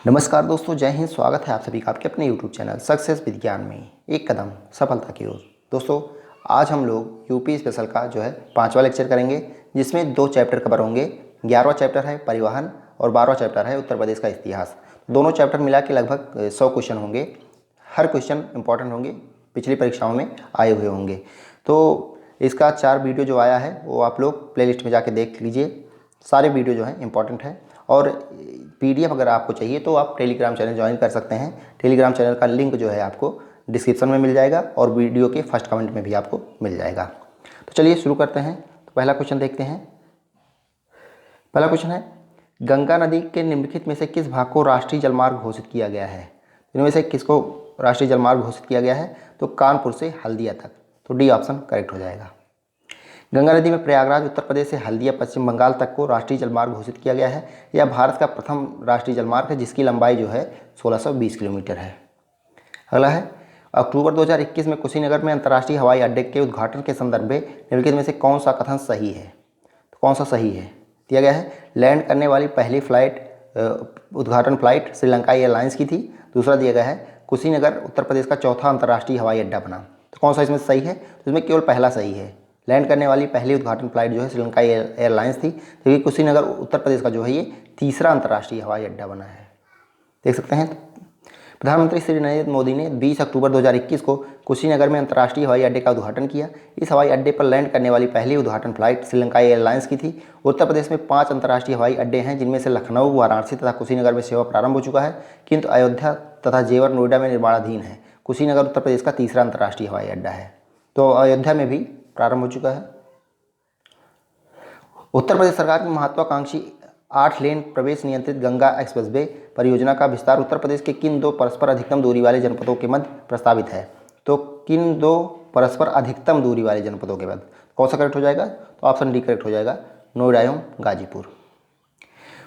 नमस्कार दोस्तों, जय हिंद। स्वागत है आप सभी का आपके अपने यूट्यूब चैनल सक्सेस विज्ञान में एक कदम सफलता की ओर। दोस्तों, आज हम लोग यूपी स्पेशल का जो है 5वां लेक्चर करेंगे, जिसमें 2 चैप्टर कवर होंगे। 11वां चैप्टर है परिवहन और 12वां चैप्टर है उत्तर प्रदेश का इतिहास। दोनों चैप्टर मिला के लगभग 100 क्वेश्चन होंगे। हर क्वेश्चन इंपॉर्टेंट होंगे, पिछली परीक्षाओं में आए हुए होंगे। तो इसका 4 वीडियो जो आया है वो आप लोग प्लेलिस्ट में जाके देख लीजिए। सारे वीडियो जो हैं इंपॉर्टेंट हैं। और पीडीएफ अगर आपको चाहिए तो आप टेलीग्राम चैनल ज्वाइन कर सकते हैं। टेलीग्राम चैनल का लिंक जो है आपको डिस्क्रिप्शन में मिल जाएगा और वीडियो के फर्स्ट कमेंट में भी आपको मिल जाएगा। तो चलिए शुरू करते हैं। तो पहला क्वेश्चन देखते हैं। पहला क्वेश्चन है, गंगा नदी के निम्नलिखित में से किस भाग को राष्ट्रीय जलमार्ग घोषित किया गया है? इनमें से किसको राष्ट्रीय जलमार्ग घोषित किया गया है? तो कानपुर से हल्दिया तक। तो डी ऑप्शन करेक्ट हो जाएगा। गंगा नदी में प्रयागराज उत्तर प्रदेश से हल्दिया पश्चिम बंगाल तक को राष्ट्रीय जलमार्ग घोषित किया गया है। यह भारत का प्रथम राष्ट्रीय जलमार्ग है जिसकी लंबाई जो है 1620 किलोमीटर है। अगला है, अक्टूबर 2021 में कुशीनगर में अंतर्राष्ट्रीय हवाई अड्डे के उद्घाटन के संदर्भ में निम्नलिखित में से कौन सा कथन सही है? तो कौन सा सही है? दिया गया है, लैंड करने वाली पहली फ्लाइट उद्घाटन फ्लाइट श्रीलंका एयरलाइंस की थी। दूसरा दिया गया है, कुशीनगर उत्तर प्रदेश का चौथा अंतर्राष्ट्रीय हवाई अड्डा बना। तो कौन सा इसमें सही है? तो इसमें केवल पहला सही है। लैंड करने वाली पहली उद्घाटन फ्लाइट जो है श्रीलंका एयरलाइंस थी, क्योंकि कुशीनगर उत्तर प्रदेश का जो है ये तीसरा अंतर्राष्ट्रीय हवाई अड्डा बना है। देख सकते हैं। प्रधानमंत्री श्री नरेंद्र मोदी ने 20 अक्टूबर 2021 को कुशीनगर में अंतर्राष्ट्रीय हवाई अड्डे का उद्घाटन किया। इस हवाई अड्डे पर लैंड करने वाली पहली उद्घाटन फ्लाइट श्रीलंका एयरलाइंस की थी। उत्तर प्रदेश में 5 अंतर्राष्ट्रीय हवाई अड्डे हैं, जिनमें से लखनऊ, वाराणसी तथा कुशीनगर में सेवा प्रारंभ हो चुका है, किंतु अयोध्या तथा जेवर नोएडा में निर्माणाधीन है। कुशीनगर उत्तर प्रदेश का तीसरा अंतर्राष्ट्रीय हवाई अड्डा है। तो अयोध्या में भी प्रारंभ हो चुका है। उत्तर प्रदेश सरकार की महत्वाकांक्षी 8 लेन प्रवेश नियंत्रित गंगा एक्सप्रेसवे परियोजना का विस्तार उत्तर प्रदेश के किन 2 परस्पर अधिकतम दूरी वाले जनपदों के मध्य प्रस्तावित है? तो किन 2 परस्पर अधिकतम दूरी वाले जनपदों के मध्य? कौन सा करेक्ट हो जाएगा? तो ऑप्शन डी करेक्ट हो जाएगा, नोएडा एवं गाजीपुर।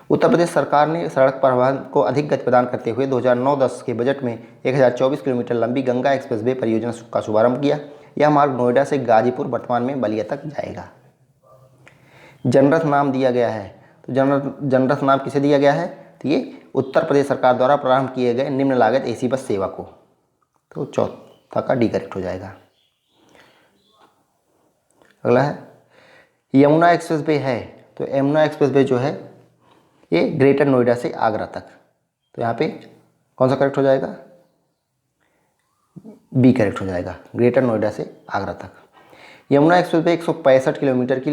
उत्तर प्रदेश सरकार ने सड़क परिवहन को अधिक गति प्रदान करते हुए 2009-10 के बजट में 1024 किलोमीटर लंबी गंगा एक्सप्रेसवे परियोजना का शुभारंभ किया। यह मार्ग नोएडा से गाजीपुर, वर्तमान में बलिया तक जाएगा। जनरथ नाम दिया गया है। तो जनरथ नाम किसे दिया गया है? तो ये उत्तर प्रदेश सरकार द्वारा प्रारंभ किए गए निम्न लागत एसी बस सेवा को। तो चौथा का डी करेक्ट हो जाएगा। अगला है, यमुना एक्सप्रेसवे है। तो यमुना एक्सप्रेसवे जो है ये ग्रेटर नोएडा से आगरा तक। तो यहाँ पे कौन सा करेक्ट हो जाएगा? बी करेक्ट हो जाएगा, ग्रेटर नोएडा से आगरा तक। यमुना एक्सप्रेसवे 165 किलोमीटर की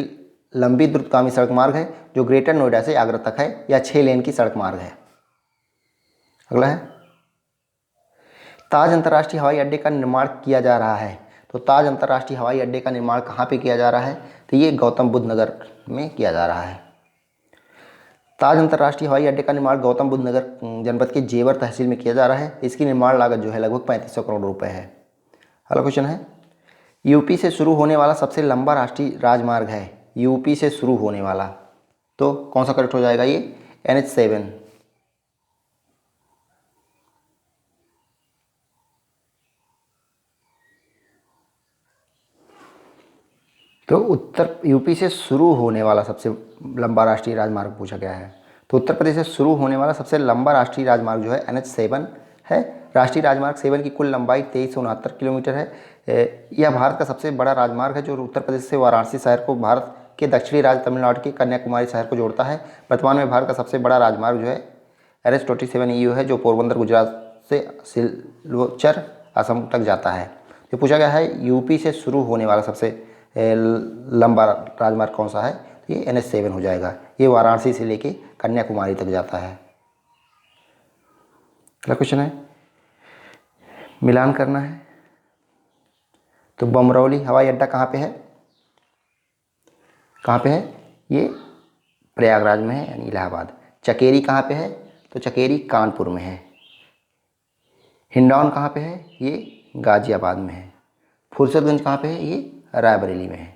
लंबी द्रुतगामी सड़क मार्ग है जो ग्रेटर नोएडा से आगरा तक है। यह 6 लेन की सड़क मार्ग है। अगला है, ताज अंतर्राष्ट्रीय हवाई अड्डे का निर्माण किया जा रहा है। तो ताज अंतर्राष्ट्रीय हवाई अड्डे का निर्माण कहाँ पे किया जा रहा है? तो ये गौतम बुद्ध नगर में किया जा रहा है। ताज अंतर्राष्ट्रीय हवाई अड्डे का निर्माण गौतम बुद्ध नगर जनपद के जेवर तहसील में किया जा रहा है। इसकी निर्माण लागत जो है लगभग 3500 करोड़ रुपए है। अगला क्वेश्चन है, यूपी से शुरू होने वाला सबसे लंबा राष्ट्रीय राजमार्ग है। यूपी से शुरू होने वाला, तो कौन सा करेक्ट हो जाएगा? ये NH7। तो यूपी से शुरू होने वाला सबसे लंबा राष्ट्रीय राजमार्ग पूछा गया है। तो उत्तर प्रदेश से शुरू होने वाला सबसे लंबा राष्ट्रीय राजमार्ग जो है NH7 है। राष्ट्रीय राजमार्ग 7 की कुल लंबाई 2369 किलोमीटर है। यह भारत का सबसे बड़ा राजमार्ग है जो उत्तर प्रदेश से वाराणसी शहर को भारत के दक्षिणी राज्य तमिलनाडु के कन्याकुमारी शहर को जोड़ता है। वर्तमान में भारत का सबसे बड़ा राजमार्ग जो है NH27EU है, जो पोरबंदर गुजरात से सिलचर असम तक जाता है। तो पूछा गया है यूपी से शुरू होने वाला सबसे लंबा राजमार्ग कौन सा है? तो ये NH7 हो जाएगा। ये वाराणसी से लेके कन्याकुमारी तक जाता है। अगला क्वेश्चन है, मिलान करना है। तो बमरौली हवाई अड्डा कहाँ पे है? कहाँ पे है? ये प्रयागराज में है, यानी इलाहाबाद। चकेरी कहाँ पे है? तो चकेरी कानपुर में है। हिंडौन कहाँ पे है? ये गाजियाबाद में है। फुर्सतगंज कहाँ पे है? ये रायबरेली में है।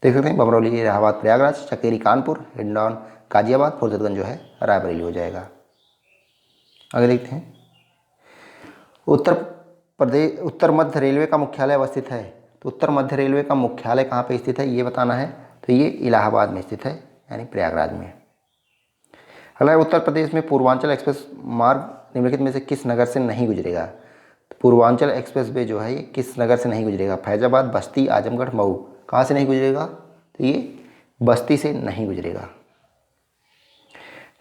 देख सकते हैं, बमरौली इलाहाबाद प्रयागराज, चकेरी कानपुर, हिंडौन गाजियाबाद, फुर्सतगंज जो है रायबरेली हो जाएगा। आगे देखते हैं, उत्तर मध्य रेलवे का मुख्यालय अवस्थित है। तो उत्तर मध्य रेलवे का मुख्यालय कहाँ पे स्थित है ये बताना है। तो ये इलाहाबाद में स्थित है, यानी प्रयागराज में। अगला है, उत्तर प्रदेश में पूर्वांचल एक्सप्रेस मार्ग निम्नलिखित में से किस नगर से नहीं गुजरेगा? तो पूर्वांचल एक्सप्रेस वे जो है ये किस नगर से नहीं गुजरेगा? फैजाबाद, बस्ती, आजमगढ़, मऊ। कहाँ से नहीं गुजरेगा? तो ये बस्ती से नहीं गुजरेगा।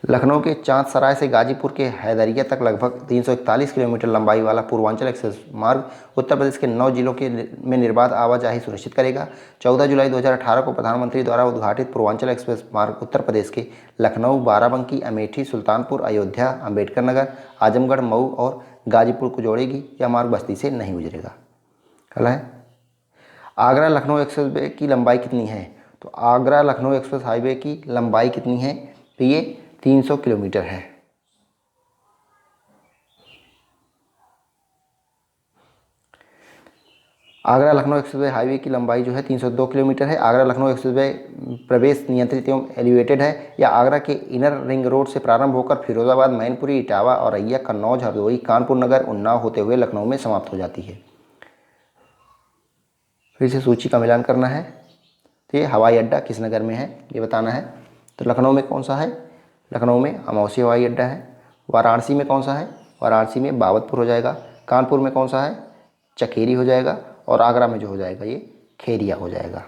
लखनऊ के चाँद सराय से गाजीपुर के हैदरिया तक लगभग 341 किलोमीटर लंबाई वाला पूर्वांचल एक्सप्रेस मार्ग उत्तर प्रदेश के 9 जिलों में निर्बाध आवाजाही सुनिश्चित करेगा। 14 जुलाई 2018 को प्रधानमंत्री द्वारा उद्घाटित पूर्वांचल एक्सप्रेस मार्ग उत्तर प्रदेश के लखनऊ, बाराबंकी, अमेठी, सुल्तानपुर, अयोध्या, अम्बेडकर नगर, आजमगढ़, मऊ और गाजीपुर को जोड़ेगी। यह मार्ग बस्ती से नहीं गुजरेगा। अगला है, आगरा लखनऊ एक्सप्रेस वे की लंबाई कितनी है? तो आगरा लखनऊ एक्सप्रेस हाईवे की लंबाई कितनी है? तो ये 300 किलोमीटर है। आगरा लखनऊ एक्सप्रेस हाईवे की लंबाई जो है 302 किलोमीटर है। आगरा लखनऊ एक्सप्रेस प्रवेश नियंत्रित एवं एलिवेटेड है। यह आगरा के इनर रिंग रोड से प्रारंभ होकर फिरोजाबाद, मैनपुरी, इटावा, औरैया, कन्नौज, हरदोई, कानपुर नगर, उन्नाव होते हुए लखनऊ में समाप्त हो जाती है। फिर से सूची का मिलान करना है। तो ये हवाई अड्डा किस नगर में है ये बताना है। तो लखनऊ में कौन सा है? लखनऊ में अमौसी हवाई अड्डा है। वाराणसी में कौन सा है? वाराणसी में बाबतपुर हो जाएगा। कानपुर में कौन सा है? चकेरी हो जाएगा। और आगरा में जो हो जाएगा ये खेरिया हो जाएगा।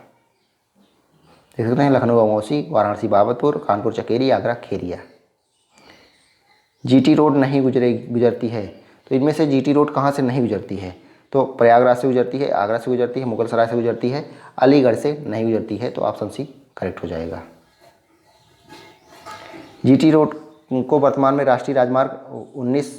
देख सकते हैं, लखनऊ अमौसी, वाराणसी बाबतपुर, कानपुर चकेरी, आगरा खेरिया। जीटी रोड नहीं गुजरती है। तो इनमें से जीटी रोड कहाँ से नहीं गुजरती है? तो प्रयागराज से गुजरती है, आगरा से गुजरती है, मुगल सराय से गुजरती है, अलीगढ़ से नहीं गुजरती है। तो ऑप्शन सी करेक्ट हो जाएगा। जीटी रोड को वर्तमान में राष्ट्रीय राजमार्ग 19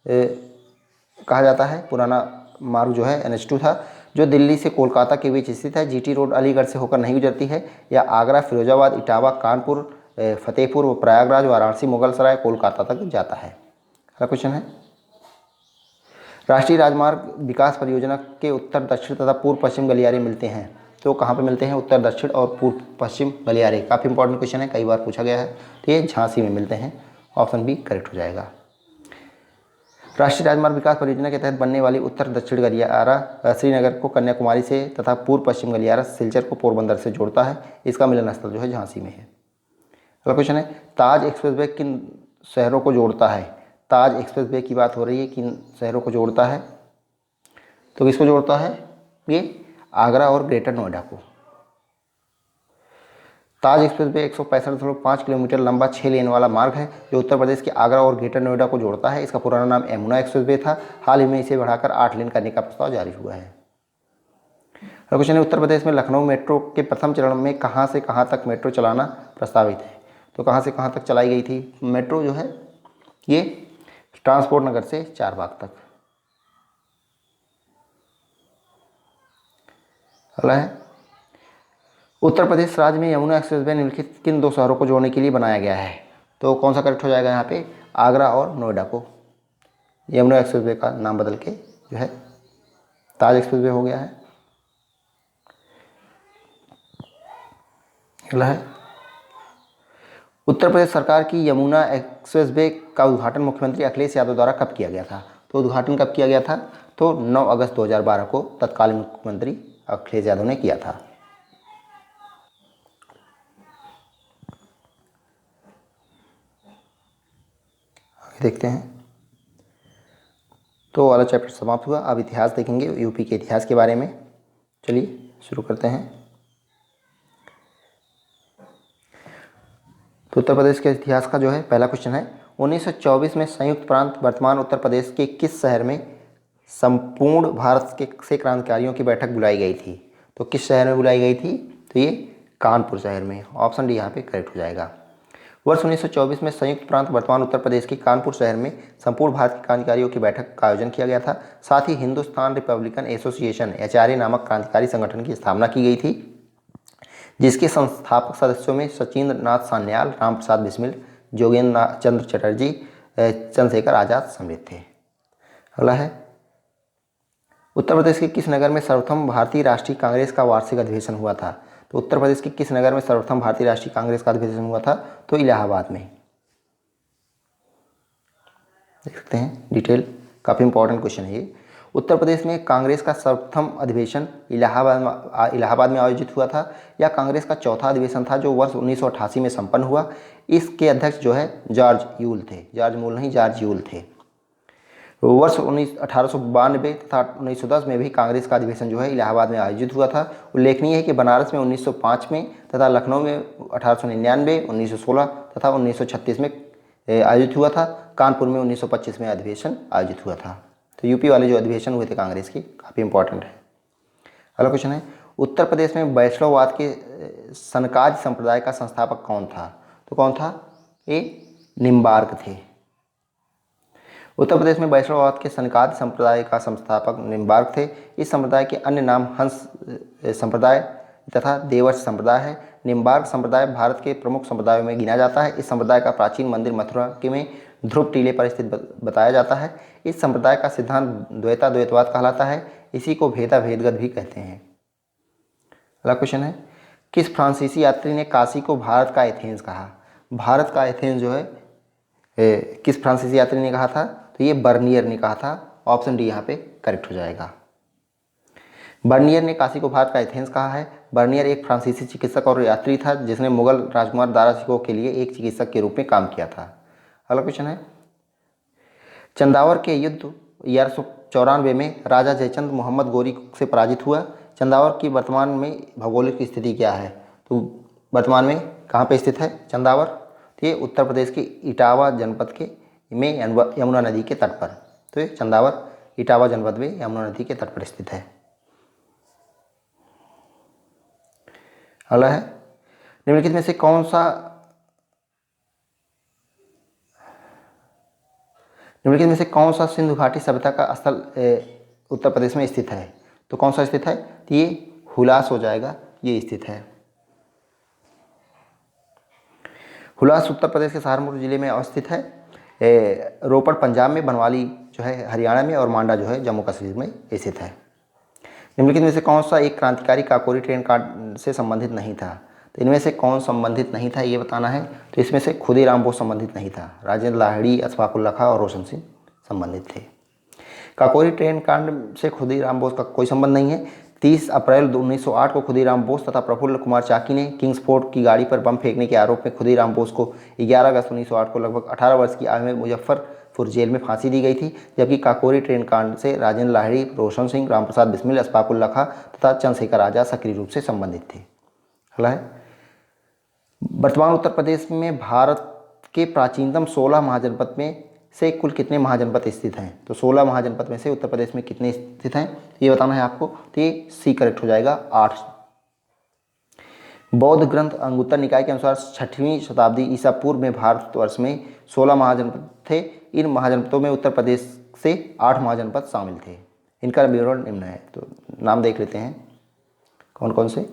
कहा जाता है। पुराना मार्ग जो है NH2 था, जो दिल्ली से कोलकाता के बीच स्थित है। जीटी रोड अलीगढ़ से होकर नहीं गुजरती है। या आगरा, फिरोजाबाद, इटावा, कानपुर, फतेहपुर, प्रयागराज, वाराणसी, मुगल सराय, कोलकाता तक जाता है। अगला क्वेश्चन है, राष्ट्रीय राजमार्ग विकास परियोजना के उत्तर, दक्षिण तथा पूर्व पश्चिम गलियारे मिलते हैं। तो कहाँ पे मिलते हैं? उत्तर, दक्षिण और पूर्व पश्चिम गलियारे। काफ़ी इंपॉर्टेंट क्वेश्चन है, कई बार पूछा गया है। तो ये झांसी में मिलते हैं। ऑप्शन बी करेक्ट हो जाएगा। राष्ट्रीय राजमार्ग विकास परियोजना के तहत बनने वाली उत्तर दक्षिण गलियारा श्रीनगर को कन्याकुमारी से तथा पूर्व पश्चिम गलियारा सिलचर को पोरबंदर से जोड़ता है। इसका मिलन स्थल जो है झांसी में है। अगला क्वेश्चन है, ताज एक्सप्रेस वे किन शहरों को जोड़ता है? ताज एक्सप्रेस वे की बात हो रही है, किन शहरों को जोड़ता है? तो किसको जोड़ता है? ये आगरा और ग्रेटर नोएडा को। ताज एक्सप्रेस वे 165.5 किलोमीटर लंबा 6 लेन वाला मार्ग है, जो उत्तर प्रदेश के आगरा और ग्रेटर नोएडा को जोड़ता है। इसका पुराना नाम यमुना एक्सप्रेस वे था। हाल ही में इसे बढ़ाकर 8 लेन करने का प्रस्ताव जारी हुआ है। क्वेश्चन है, उत्तर प्रदेश में लखनऊ मेट्रो के प्रथम चरण में कहाँ से कहाँ तक मेट्रो चलाना प्रस्तावित है? तो कहाँ से कहाँ तक चलाई गई थी मेट्रो जो है? ये ट्रांसपोर्ट नगर से चारबाग तक। अगला है, उत्तर प्रदेश राज्य में यमुना एक्सप्रेस वे निम्नलिखित किन 2 शहरों को जोड़ने के लिए बनाया गया है? तो कौन सा करेक्ट हो जाएगा यहाँ पे? आगरा और नोएडा को। यमुना एक्सप्रेस वे का नाम बदल के जो है ताज एक्सप्रेस वे हो गया है। अगला है, उत्तर प्रदेश सरकार की यमुना एक्सप्रेस वे का उद्घाटन मुख्यमंत्री अखिलेश यादव द्वारा कब किया गया था? तो उद्घाटन कब किया गया था? तो 9 अगस्त 2012 को तत्कालीन मुख्यमंत्री अखिलेश यादव ने किया था। आगे देखते हैं। तो वाला चैप्टर समाप्त हुआ। अब इतिहास देखेंगे, यूपी के इतिहास के बारे में। चलिए शुरू करते हैं। तो उत्तर प्रदेश के इतिहास का जो है पहला क्वेश्चन है, 1924 में संयुक्त प्रांत वर्तमान उत्तर प्रदेश के किस शहर में संपूर्ण भारत के से क्रांतिकारियों की बैठक बुलाई गई थी? तो किस शहर में बुलाई गई थी? तो ये कानपुर शहर में। ऑप्शन डी यहाँ पे करेक्ट हो जाएगा। वर्ष 1924 में संयुक्त प्रांत वर्तमान उत्तर प्रदेश के कानपुर शहर में संपूर्ण भारत के क्रांतिकारियों की बैठक का आयोजन किया गया था। साथ ही हिंदुस्तान रिपब्लिकन एसोसिएशन HRA नामक क्रांतिकारी संगठन की स्थापना की गई थी, जिसके संस्थापक सदस्यों में सचिंद्र नाथ सान्याल, राम प्रसाद बिस्मिल, जोगेंद्र चंद्र चटर्जी, चंद्रशेखर आज़ाद सम्मिलित थे। अगला है, उत्तर प्रदेश के किस नगर में सर्वप्रथम भारतीय राष्ट्रीय कांग्रेस का वार्षिक अधिवेशन हुआ था? तो उत्तर प्रदेश के किस नगर में सर्वप्रथम भारतीय राष्ट्रीय कांग्रेस का अधिवेशन हुआ था? तो इलाहाबाद में। देख सकते हैं डिटेल, काफ़ी इंपॉर्टेंट क्वेश्चन है ये। उत्तर प्रदेश में कांग्रेस का सर्वप्रथम अधिवेशन इलाहाबाद में आयोजित हुआ था। यह कांग्रेस का चौथा अधिवेशन था, जो वर्ष 1988 में संपन्न हुआ। इसके अध्यक्ष जो है जॉर्ज यूल थे, जॉर्ज मूल नहीं, जॉर्ज यूल थे। वर्ष 1892 तथा 1910 में भी कांग्रेस का अधिवेशन जो है इलाहाबाद में आयोजित हुआ था। उल्लेखनीय है कि बनारस में 1905 में तथा लखनऊ में 1899, 1916 तथा 1936 में आयोजित हुआ था। कानपुर में 1925 में अधिवेशन आयोजित हुआ था। तो यूपी वाले जो अधिवेशन हुए थे कांग्रेस के, काफ़ी इंपॉर्टेंट है। अगला क्वेश्चन है, उत्तर प्रदेश में वैष्णववाद के सनकादि संप्रदाय का संस्थापक कौन था? तो कौन था? ये निम्बार्क थे। उत्तर प्रदेश में वैष्णववाद के सनकादि संप्रदाय का संस्थापक निम्बार्क थे। इस संप्रदाय के अन्य नाम हंस संप्रदाय तथा देवर्ष संप्रदाय है। निम्बार्क संप्रदाय भारत के प्रमुख संप्रदायों में गिना जाता है। इस संप्रदाय का प्राचीन मंदिर मथुरा के में ध्रुव टीले पर स्थित बताया जाता है। इस संप्रदाय का सिद्धांत द्वैतवाद कहलाता है। इसी को भेदाभेदगत भी कहते हैं। अगला क्वेश्चन है, किस फ्रांसीसी यात्री ने काशी को भारत का एथेंस कहा? भारत का एथेंस जो है किस फ्रांसीसी यात्री ने कहा था? तो ये बर्नियर ने कहा था। ऑप्शन डी यहाँ पे करेक्ट हो जाएगा। बर्नियर ने काशी को भारत का एथेंस कहा है। बर्नियर एक फ्रांसीसी चिकित्सक और यात्री था जिसने मुगल राजकुमार दारा शिकोह के लिए एक चिकित्सक के रूप में काम किया था। अगला क्वेश्चन है, चंदावर के युद्ध 1194 में राजा जयचंद मोहम्मद गोरी से पराजित हुआ। चंदावर की वर्तमान में भौगोलिक स्थिति क्या है? तो वर्तमान में कहाँ पे स्थित है चंदावर? तो ये उत्तर प्रदेश के इटावा जनपद के में यमुना नदी के तट पर। तो ये चंदावर इटावा जनपद में यमुना नदी के तट पर स्थित है। अगला है, निम्नलिखित में से कौन सा सिंधु घाटी सभ्यता का स्थल उत्तर प्रदेश में स्थित है? तो कौन सा स्थित है? तो ये हुलास हो जाएगा, ये स्थित है। हुलास उत्तर प्रदेश के सहारनपुर जिले में अवस्थित है। रोपड़ पंजाब में, बनवाली जो है हरियाणा में और मांडा जो है जम्मू कश्मीर में स्थित है। निम्नलिखित में से कौन सा एक क्रांतिकारी काकोरी ट्रेन कांड से संबंधित नहीं था? तो इनमें से कौन संबंधित नहीं था ये बताना है। तो इसमें से खुदीराम बोस संबंधित नहीं था। राजेंद्र लाहिड़ी, अशफाक उल्ला खां और रोशन सिंह संबंधित थे। काकोरी ट्रेन कांड से खुदीराम बोस का कोई संबंध नहीं है। 30 अप्रैल 1908 को खुदीराम बोस तथा प्रफुल्ल कुमार चाकी ने किंग्सफोर्ड की गाड़ी पर बम फेंकने के आरोप में खुदीराम बोस को 11 अगस्त 1908 को लगभग 18 वर्ष की आयु में मुजफ्फरपुर जेल में फांसी दी गई थी। जबकि काकोरी ट्रेन कांड से राजेंद्र लाहिड़ी, रोशन सिंह, रामप्रसाद बिस्मिल, अशफाक उल्ला खां तथा चंद्रशेखर आजाद सक्रिय रूप से संबंधित थे। अगला है, वर्तमान उत्तर प्रदेश में भारत के प्राचीनतम 16 महाजनपद में से कुल कितने महाजनपद स्थित हैं? तो 16 महाजनपद में से उत्तर प्रदेश में कितने स्थित हैं ये बताना है आपको। तो ये सी करेक्ट हो जाएगा, 8। बौद्ध ग्रंथ अंगुत्तर निकाय के अनुसार 6वीं शताब्दी ईसा पूर्व में भारतवर्ष में 16 महाजनपद थे। इन महाजनपदों में उत्तर प्रदेश से 8 महाजनपद शामिल थे। इनका विवरण निम्न है, तो नाम देख लेते हैं कौन कौन से।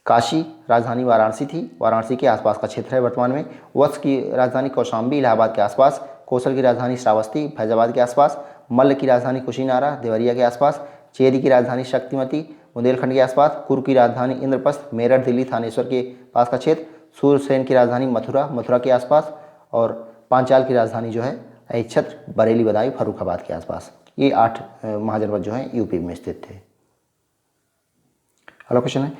काशी राजधानी वाराणसी थी, वाराणसी के आसपास का क्षेत्र है वर्तमान में। वत्स की राजधानी कौशाम्बी इलाहाबाद के आसपास। कौशल की राजधानी श्रावस्ती फैजाबाद के आसपास। मल्ल की राजधानी कुशीनारा देवरिया के आसपास। चेरी की राजधानी शक्तिमती बुंदेलखंड के आसपास। कुरु की राजधानी इंद्रप्रस्थ मेरठ दिल्ली थानेश्वर के पास का क्षेत्र। सूरसेन की राजधानी मथुरा के आसपास। और पांचाल की राजधानी जो है अहिच्छत्र बरेली बदायूं फर्रुखाबाद के आसपास। ये 8 महाजनपद जो हैं यूपी में स्थित थे। अगला क्वेश्चन है,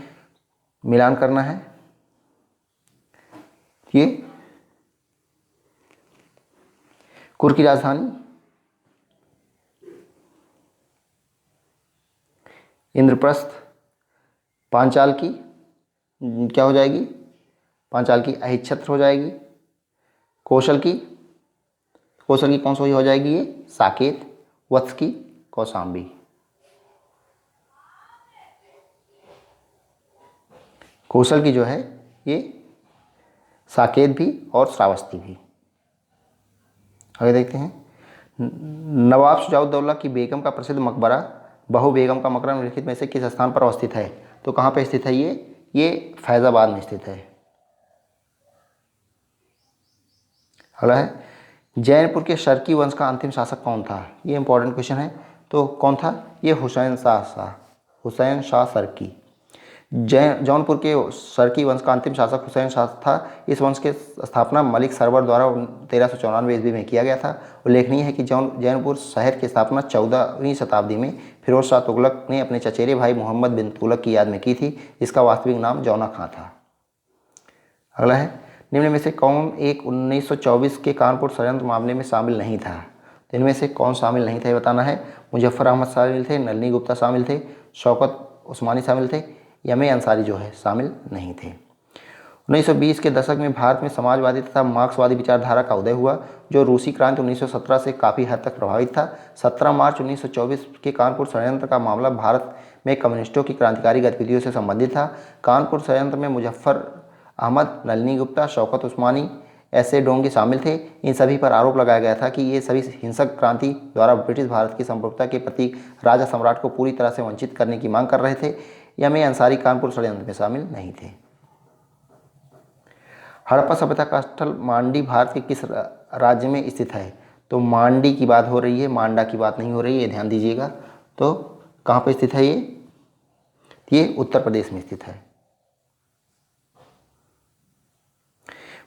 मिलान करना है। ये कुरु की राजधानी इंद्रप्रस्थ, पांचाल की क्या हो जाएगी? पांचाल की अहिच्छत्र हो जाएगी। कौशल की कौन सी हो जाएगी? ये साकेत। वत्स की कौशाम्बी। कौशल की जो है ये साकेत भी और श्रावस्ती भी। आगे देखते हैं, नवाब शुजाउद्दौला की बेगम का प्रसिद्ध मकबरा बहू बेगम का मकबरा निम्नलिखित में से किस स्थान पर अवस्थित है? तो कहाँ पे स्थित है ये फैजाबाद में स्थित है। अगला है, जैनपुर के शर्की वंश का अंतिम शासक कौन था? ये इंपॉर्टेंट क्वेश्चन है। तो कौन था? ये हुसैन शाह शर्की। जौनपुर के शर्की वंश का अंतिम शासक हुसैन शाह था। इस वंश की स्थापना मलिक सरवर द्वारा 1394 ईस्वी में किया गया था। उल्लेखनीय है कि जौनपुर शहर की स्थापना 14वीं शताब्दी में फिरोज शाह तुगलक ने अपने चचेरे भाई मोहम्मद बिन तुगलक की याद में की थी, जिसका वास्तविक नाम जौना खां था। अगला है, निम्न में से कौन एक 1924 के कानपुर षड्यंत्र मामले में शामिल नहीं था? तो इनमें से कौन शामिल नहीं था ये बताना है। मुजफ्फर अहमद शामिल थे, नलिनी गुप्ता शामिल थे, शौकत उस्मानी शामिल थे, यमे अंसारी जो है शामिल नहीं थे। 1920 के दशक में भारत में समाजवादी तथा मार्क्सवादी विचारधारा का उदय हुआ, जो रूसी क्रांति 1917 से काफ़ी हद तक प्रभावित था। 17 मार्च 1924 के कानपुर षड्यंत्र का मामला भारत में कम्युनिस्टों की क्रांतिकारी गतिविधियों से संबंधित था। कानपुर षड्यंत्र में मुजफ्फर अहमद, नलिनी गुप्ता, शौकत उस्मानी, ऐसे डोंगे शामिल थे। इन सभी पर आरोप लगाया गया था कि ये सभी हिंसक क्रांति द्वारा ब्रिटिश भारत की संप्रभुता के प्रति राजा सम्राट को पूरी तरह से वंचित करने की मांग कर रहे थे। यमे अंसारी कानपुर षड्यंत्र में शामिल नहीं थे। हड़प्पा सभ्यता का स्थल मांडी भारत के किस राज्य में स्थित है? तो मांडी की बात हो रही है, मांडा की बात नहीं हो रही है, ये ध्यान दीजिएगा। तो कहाँ पे स्थित है ये उत्तर प्रदेश में स्थित है।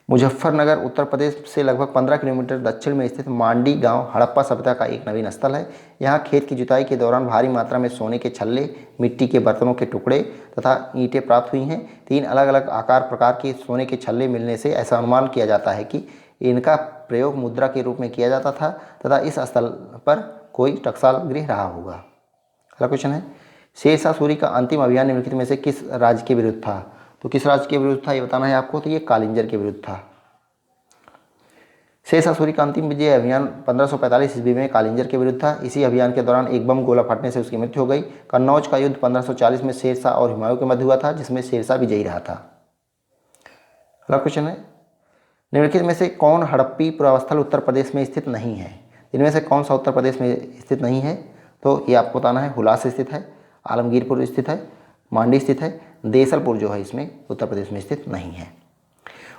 मुजफ्फरनगर उत्तर प्रदेश से लगभग 15 किलोमीटर दक्षिण में स्थित मांडी गांव हड़प्पा सभ्यता का एक नवीन स्थल है। यहाँ खेत की जुताई के दौरान भारी मात्रा में सोने के छल्ले, मिट्टी के बर्तनों के टुकड़े तथा ईंटें प्राप्त हुई हैं। 3 अलग अलग आकार प्रकार के सोने के छल्ले मिलने से ऐसा अनुमान किया जाता है कि इनका प्रयोग मुद्रा के रूप में किया जाता था तथा इस स्थल पर कोई टकसाल गृह रहा होगा। अगला क्वेश्चन है, शेरशाह सूरी का अंतिम अभियान निम्नलिखित में से किस राज्य के विरुद्ध था? तो किस राज्य के विरुद्ध था ये बताना है आपको। तो ये कालिंजर के विरुद्ध था। शेरशाह सूरी का अंतिम विजय अभियान 1545 ईस्वी में कालिंजर के विरुद्ध था। इसी अभियान के दौरान एक बम गोला फटने से उसकी मृत्यु हो गई। कन्नौज का युद्ध 1540 में शेरशाह और हुमायूं के मध्य हुआ था, जिसमें शेरशाह विजयी रहा था। अगला क्वेश्चन है, निम्नलिखित में से कौन हड़प्पी पुरावस्थल उत्तर प्रदेश में स्थित नहीं है? इनमें से कौन सा उत्तर प्रदेश में स्थित नहीं है? तो ये आपको बताना है। हुलास स्थित है, आलमगीरपुर स्थित है, मांडी स्थित है, देसलपुर जो है इसमें उत्तर प्रदेश में स्थित नहीं है।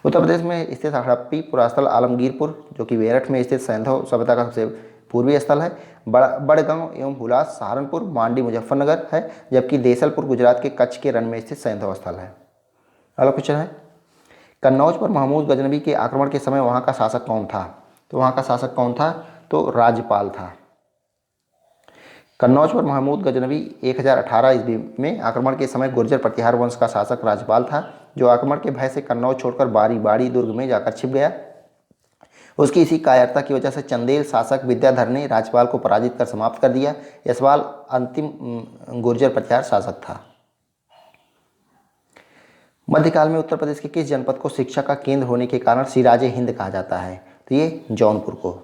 उत्तर प्रदेश में स्थित हड़प्पी पुरास्थल आलमगीरपुर, जो कि मेरठ में स्थित सैंधव सभ्यता का सबसे पूर्वी स्थल है। बड़गांव एवं हुलास सहारनपुर, मांडी मुजफ्फरनगर है, जबकि देसलपुर गुजरात के कच्छ के रण में स्थित सैंधव स्थल है। अगला क्वेश्चन है, कन्नौज पर महमूद गजनबी के आक्रमण के समय वहाँ का शासक कौन था? तो वहाँ का शासक कौन था? तो राज्यपाल था। कन्नौज पर महमूद गजनबी 1018 ईस्वी में आक्रमण के समय गुर्जर प्रतिहार वंश का शासक राज्यपाल था, जो आक्रमण के भय से कन्नौज छोड़कर बाड़ी दुर्ग में जाकर छिप गया। उसकी इसी कायरता की वजह से चंदेल शासक विद्याधर ने राज्यपाल को पराजित कर समाप्त कर दिया। यशपाल अंतिम गुर्जर प्रतिहार शासक था। मध्यकाल में उत्तर प्रदेश के किस जनपद को शिक्षा का केंद्र होने के कारण सिराजे हिंद कहा जाता है? तो ये जौनपुर को।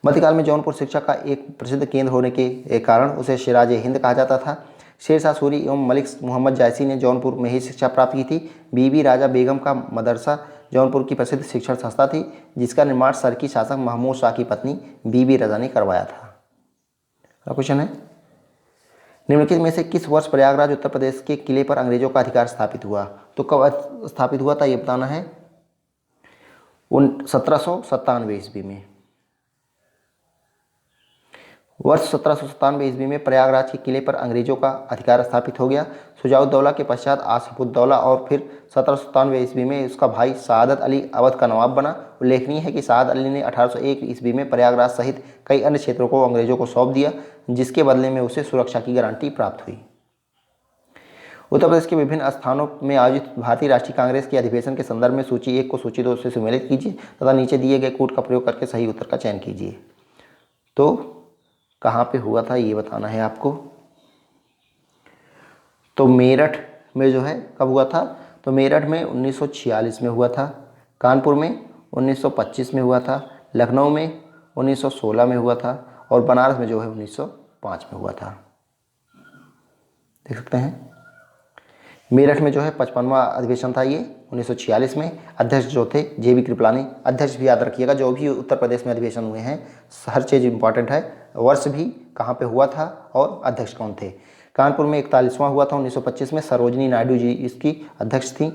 मध्यकाल में जौनपुर शिक्षा का एक प्रसिद्ध केंद्र होने के कारण उसे सिराजे हिंद कहा जाता था। शेरशाह सूरी एवं मलिक मोहम्मद जायसी ने जौनपुर में ही शिक्षा प्राप्त की थी। बीबी राजा बेगम का मदरसा जौनपुर की प्रसिद्ध शिक्षण संस्था थी, जिसका निर्माण सरकी शासक महमूद शाह की पत्नी बीबी रजा ने करवाया था। क्वेश्चन है, निम्नलिखित में से किस वर्ष प्रयागराज उत्तर प्रदेश के किले पर अंग्रेजों का अधिकार स्थापित हुआ? तो कब स्थापित हुआ था ये बताना है। 1797 ईस्वी में। वर्ष 1797 ईस्वी में प्रयागराज के किले पर अंग्रेजों का अधिकार स्थापित हो गया। शुजाउद्दौला के पश्चात आसिफुद्दौला और फिर 1797 ईस्वी में उसका भाई सआदत अली अवध का नवाब बना। उल्लेखनीय है कि सआदत अली ने 1801 ईस्वी में प्रयागराज सहित कई अन्य क्षेत्रों को अंग्रेजों को सौंप दिया, जिसके बदले में उसे सुरक्षा की गारंटी प्राप्त हुई। उत्तर प्रदेश के विभिन्न स्थानों में आयोजित भारतीय राष्ट्रीय कांग्रेस के अधिवेशन के संदर्भ में सूची 1 को सूची 2 से सुमेलित कीजिए तथा नीचे दिए गए कोड का प्रयोग करके सही उत्तर का चयन कीजिए। तो कहाँ पे हुआ था ये बताना है आपको। तो मेरठ में जो है कब हुआ था? तो मेरठ में 1946 में हुआ था, कानपुर में 1925 में हुआ था, लखनऊ में 1916 में हुआ था और बनारस में जो है 1905 में हुआ था। देख सकते हैं मेरठ में जो है 55वां अधिवेशन था ये 1946 में। अध्यक्ष जो थे JB कृपलानी। अध्यक्ष भी याद रखिएगा, जो भी उत्तर प्रदेश में अधिवेशन हुए हैं हर चीज़ इंपॉर्टेंट है, वर्ष भी कहाँ पे हुआ था और अध्यक्ष कौन थे। कानपुर में 41वां हुआ था 1925 में, सरोजनी नायडू जी इसकी अध्यक्ष थी।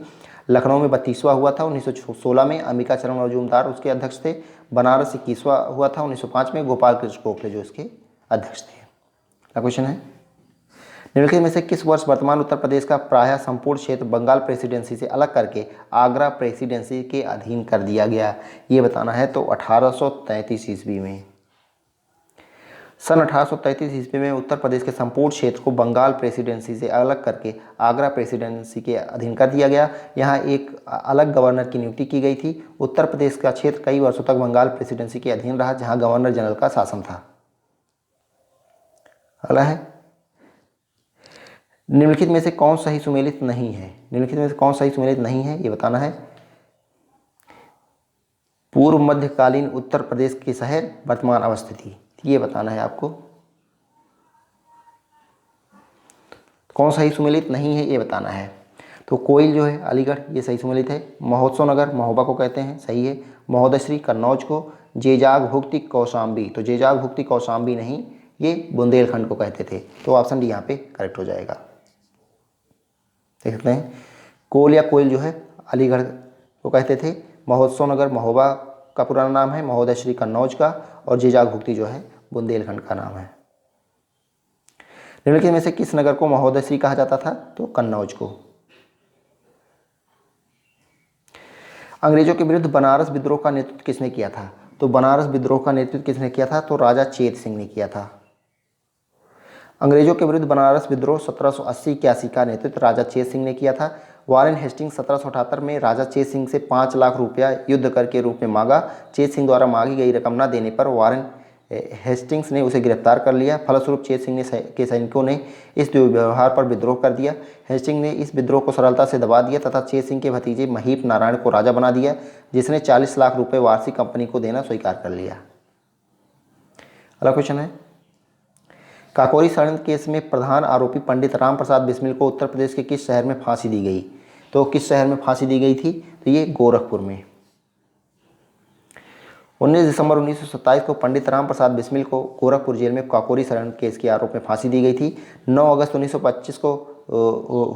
लखनऊ में 32वां हुआ था 1916 में, अंबिका चरण मजूमदार उसके अध्यक्ष थे। बनारस 21वां हुआ था 1905 में, गोपाल कृष्ण गोखले जो इसके अध्यक्ष थे। अगला क्वेश्चन है, निम्नलिखित में से किस वर्ष वर्तमान उत्तर प्रदेश का प्रायः संपूर्ण क्षेत्र बंगाल प्रेसिडेंसी से अलग करके आगरा प्रेसिडेंसी के अधीन कर दिया गया? ये बताना है। तो 1833 ईस्वी में। सन 1833 ईस्वी में उत्तर प्रदेश के संपूर्ण क्षेत्र को बंगाल प्रेसिडेंसी से अलग करके आगरा प्रेसिडेंसी के अधीन कर दिया गया। यहाँ एक अलग गवर्नर की नियुक्ति की गई थी। उत्तर प्रदेश का क्षेत्र कई वर्षों तक बंगाल प्रेसिडेंसी के अधीन रहा, जहाँ गवर्नर जनरल का शासन था। अगला है, निम्नलिखित में से कौन सही सुमेलित नहीं है? निम्नलिखित में से कौन सही सुमेलित नहीं है, ये बताना है। पूर्व मध्यकालीन उत्तर प्रदेश के शहर, वर्तमान अवस्थिति, ये बताना है आपको। कौन सही सुमेलित नहीं है, ये बताना है। तो कोइल जो है अलीगढ़, ये सही सुमेलित है। महोत्सव नगर महोबा को कहते हैं, सही है। महोदश्री कन्नौज को। जेजाग भुक्ति कौशाम्बी, तो जेजाग भुक्ति कौशाम्बी नहीं, ये बुंदेलखंड को कहते थे। तो ऑप्शन डी यहाँ पे करेक्ट हो जाएगा। देख सकते हैं, कोल या कोयल जो है अलीगढ़ को कहते थे। महोत्सव नगर महोबा का पुराना नाम है, महोदयश्री कन्नौज का, और जेजाग भुक्ति जो है बुंदेलखंड का नाम है। निम्नलिखित में से किस नगर को महोदयश्री कहा जाता था? तो कन्नौज को। अंग्रेजों के विरुद्ध बनारस विद्रोह का नेतृत्व किसने किया था? तो बनारस विद्रोह का नेतृत्व किसने किया था? तो राजा चेत सिंह ने किया था। अंग्रेजों के विरुद्ध बनारस विद्रोह 1780-81 का नेतृत्व राजा चेत सिंह ने किया था। वारेन हेस्टिंग्स 1778 में राजा चेत सिंह से 5 लाख रुपया युद्ध कर के रूप में मांगा। चेत सिंह द्वारा मांगी गई रकम न देने पर वारेन हेस्टिंग्स ने उसे गिरफ्तार कर लिया। फलस्वरूप चेत सिंह के सैनिकों ने इस दुर्व्यवहार पर विद्रोह कर दिया। हेस्टिंग्स ने इस विद्रोह को सरलता से दबा दिया तथा चेत सिंह के भतीजे महीप नारायण को राजा बना दिया, जिसने 40 लाख रुपये वार्षिक कंपनी को देना स्वीकार कर लिया। अगला क्वेश्चन है, काकोरी षड्यंत्र केस में प्रधान आरोपी पंडित राम प्रसाद बिस्मिल को उत्तर प्रदेश के किस शहर में फांसी दी गई? तो किस शहर में फांसी दी गई थी? तो ये गोरखपुर में। 19 दिसंबर 1927 को पंडित राम प्रसाद बिस्मिल को गोरखपुर जेल में काकोरी षड्यंत्र केस के आरोप में फांसी दी गई थी। 9 अगस्त 1925 को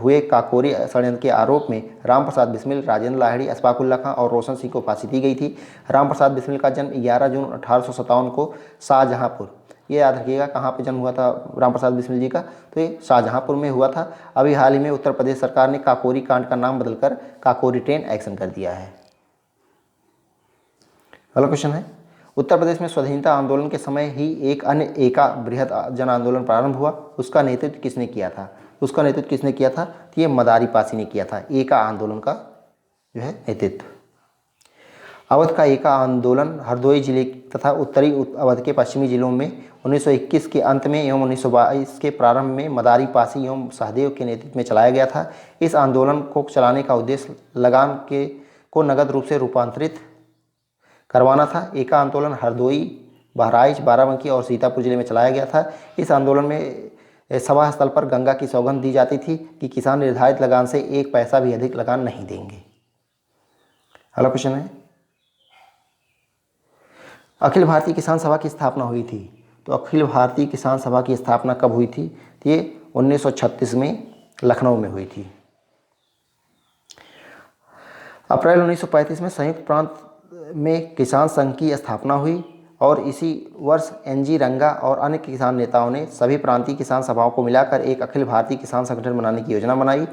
हुए काकोरी षड्यंत्र के आरोप में राम प्रसाद बिस्मिल, राजेंद्र लाहिड़ी, अशफाकुल्ला खां और रोशन सिंह को फांसी दी गई थी। राम प्रसाद बिस्मिल का जन्म 11 जून 1857 को शाहजहांपुर, ये याद रखिएगा कहाँ पे जन्म हुआ था राम प्रसाद बिस्मिल जी का? तो ये शाहजहांपुर में हुआ था। अभी हाल ही में उत्तर प्रदेश सरकार ने काकोरी कांड का नाम बदलकर काकोरी ट्रेन एक्शन कर दिया है। अगला क्वेश्चन है, उत्तर प्रदेश में स्वाधीनता आंदोलन के समय ही एक अन्य एका बृहद जन आंदोलन प्रारंभ हुआ, उसका नेतृत्व किसने किया था? उसका नेतृत्व किसने किया था? तो ये मदारी पासी ने किया था, एका आंदोलन का जो है नेतृत्व। अवध का एका आंदोलन हरदोई जिले तथा उत्तरी अवध के पश्चिमी जिलों में 1921 के अंत में एवं 1922 के प्रारंभ में मदारी पासी एवं सहदेव के नेतृत्व में चलाया गया था। इस आंदोलन को चलाने का उद्देश्य लगान को नगद रूप से रूपांतरित करवाना था। एका आंदोलन हरदोई, बहराइच, बाराबंकी और सीतापुर जिले में चलाया गया था। इस आंदोलन में सभा स्थल पर गंगा की सौगंध दी जाती थी कि किसान निर्धारित लगान से 1 पैसा भी अधिक लगान नहीं देंगे। अगला क्वेश्चन है, अखिल भारतीय किसान सभा की स्थापना हुई थी। तो अखिल भारतीय किसान सभा की स्थापना कब हुई थी? तो ये 1936 में लखनऊ में हुई थी। अप्रैल 1935 में संयुक्त प्रांत में किसान संघ की स्थापना हुई और इसी वर्ष NG रंगा और अन्य किसान नेताओं ने सभी प्रांतीय किसान सभाओं को मिलाकर एक अखिल भारतीय किसान संगठन बनाने की योजना बनाई।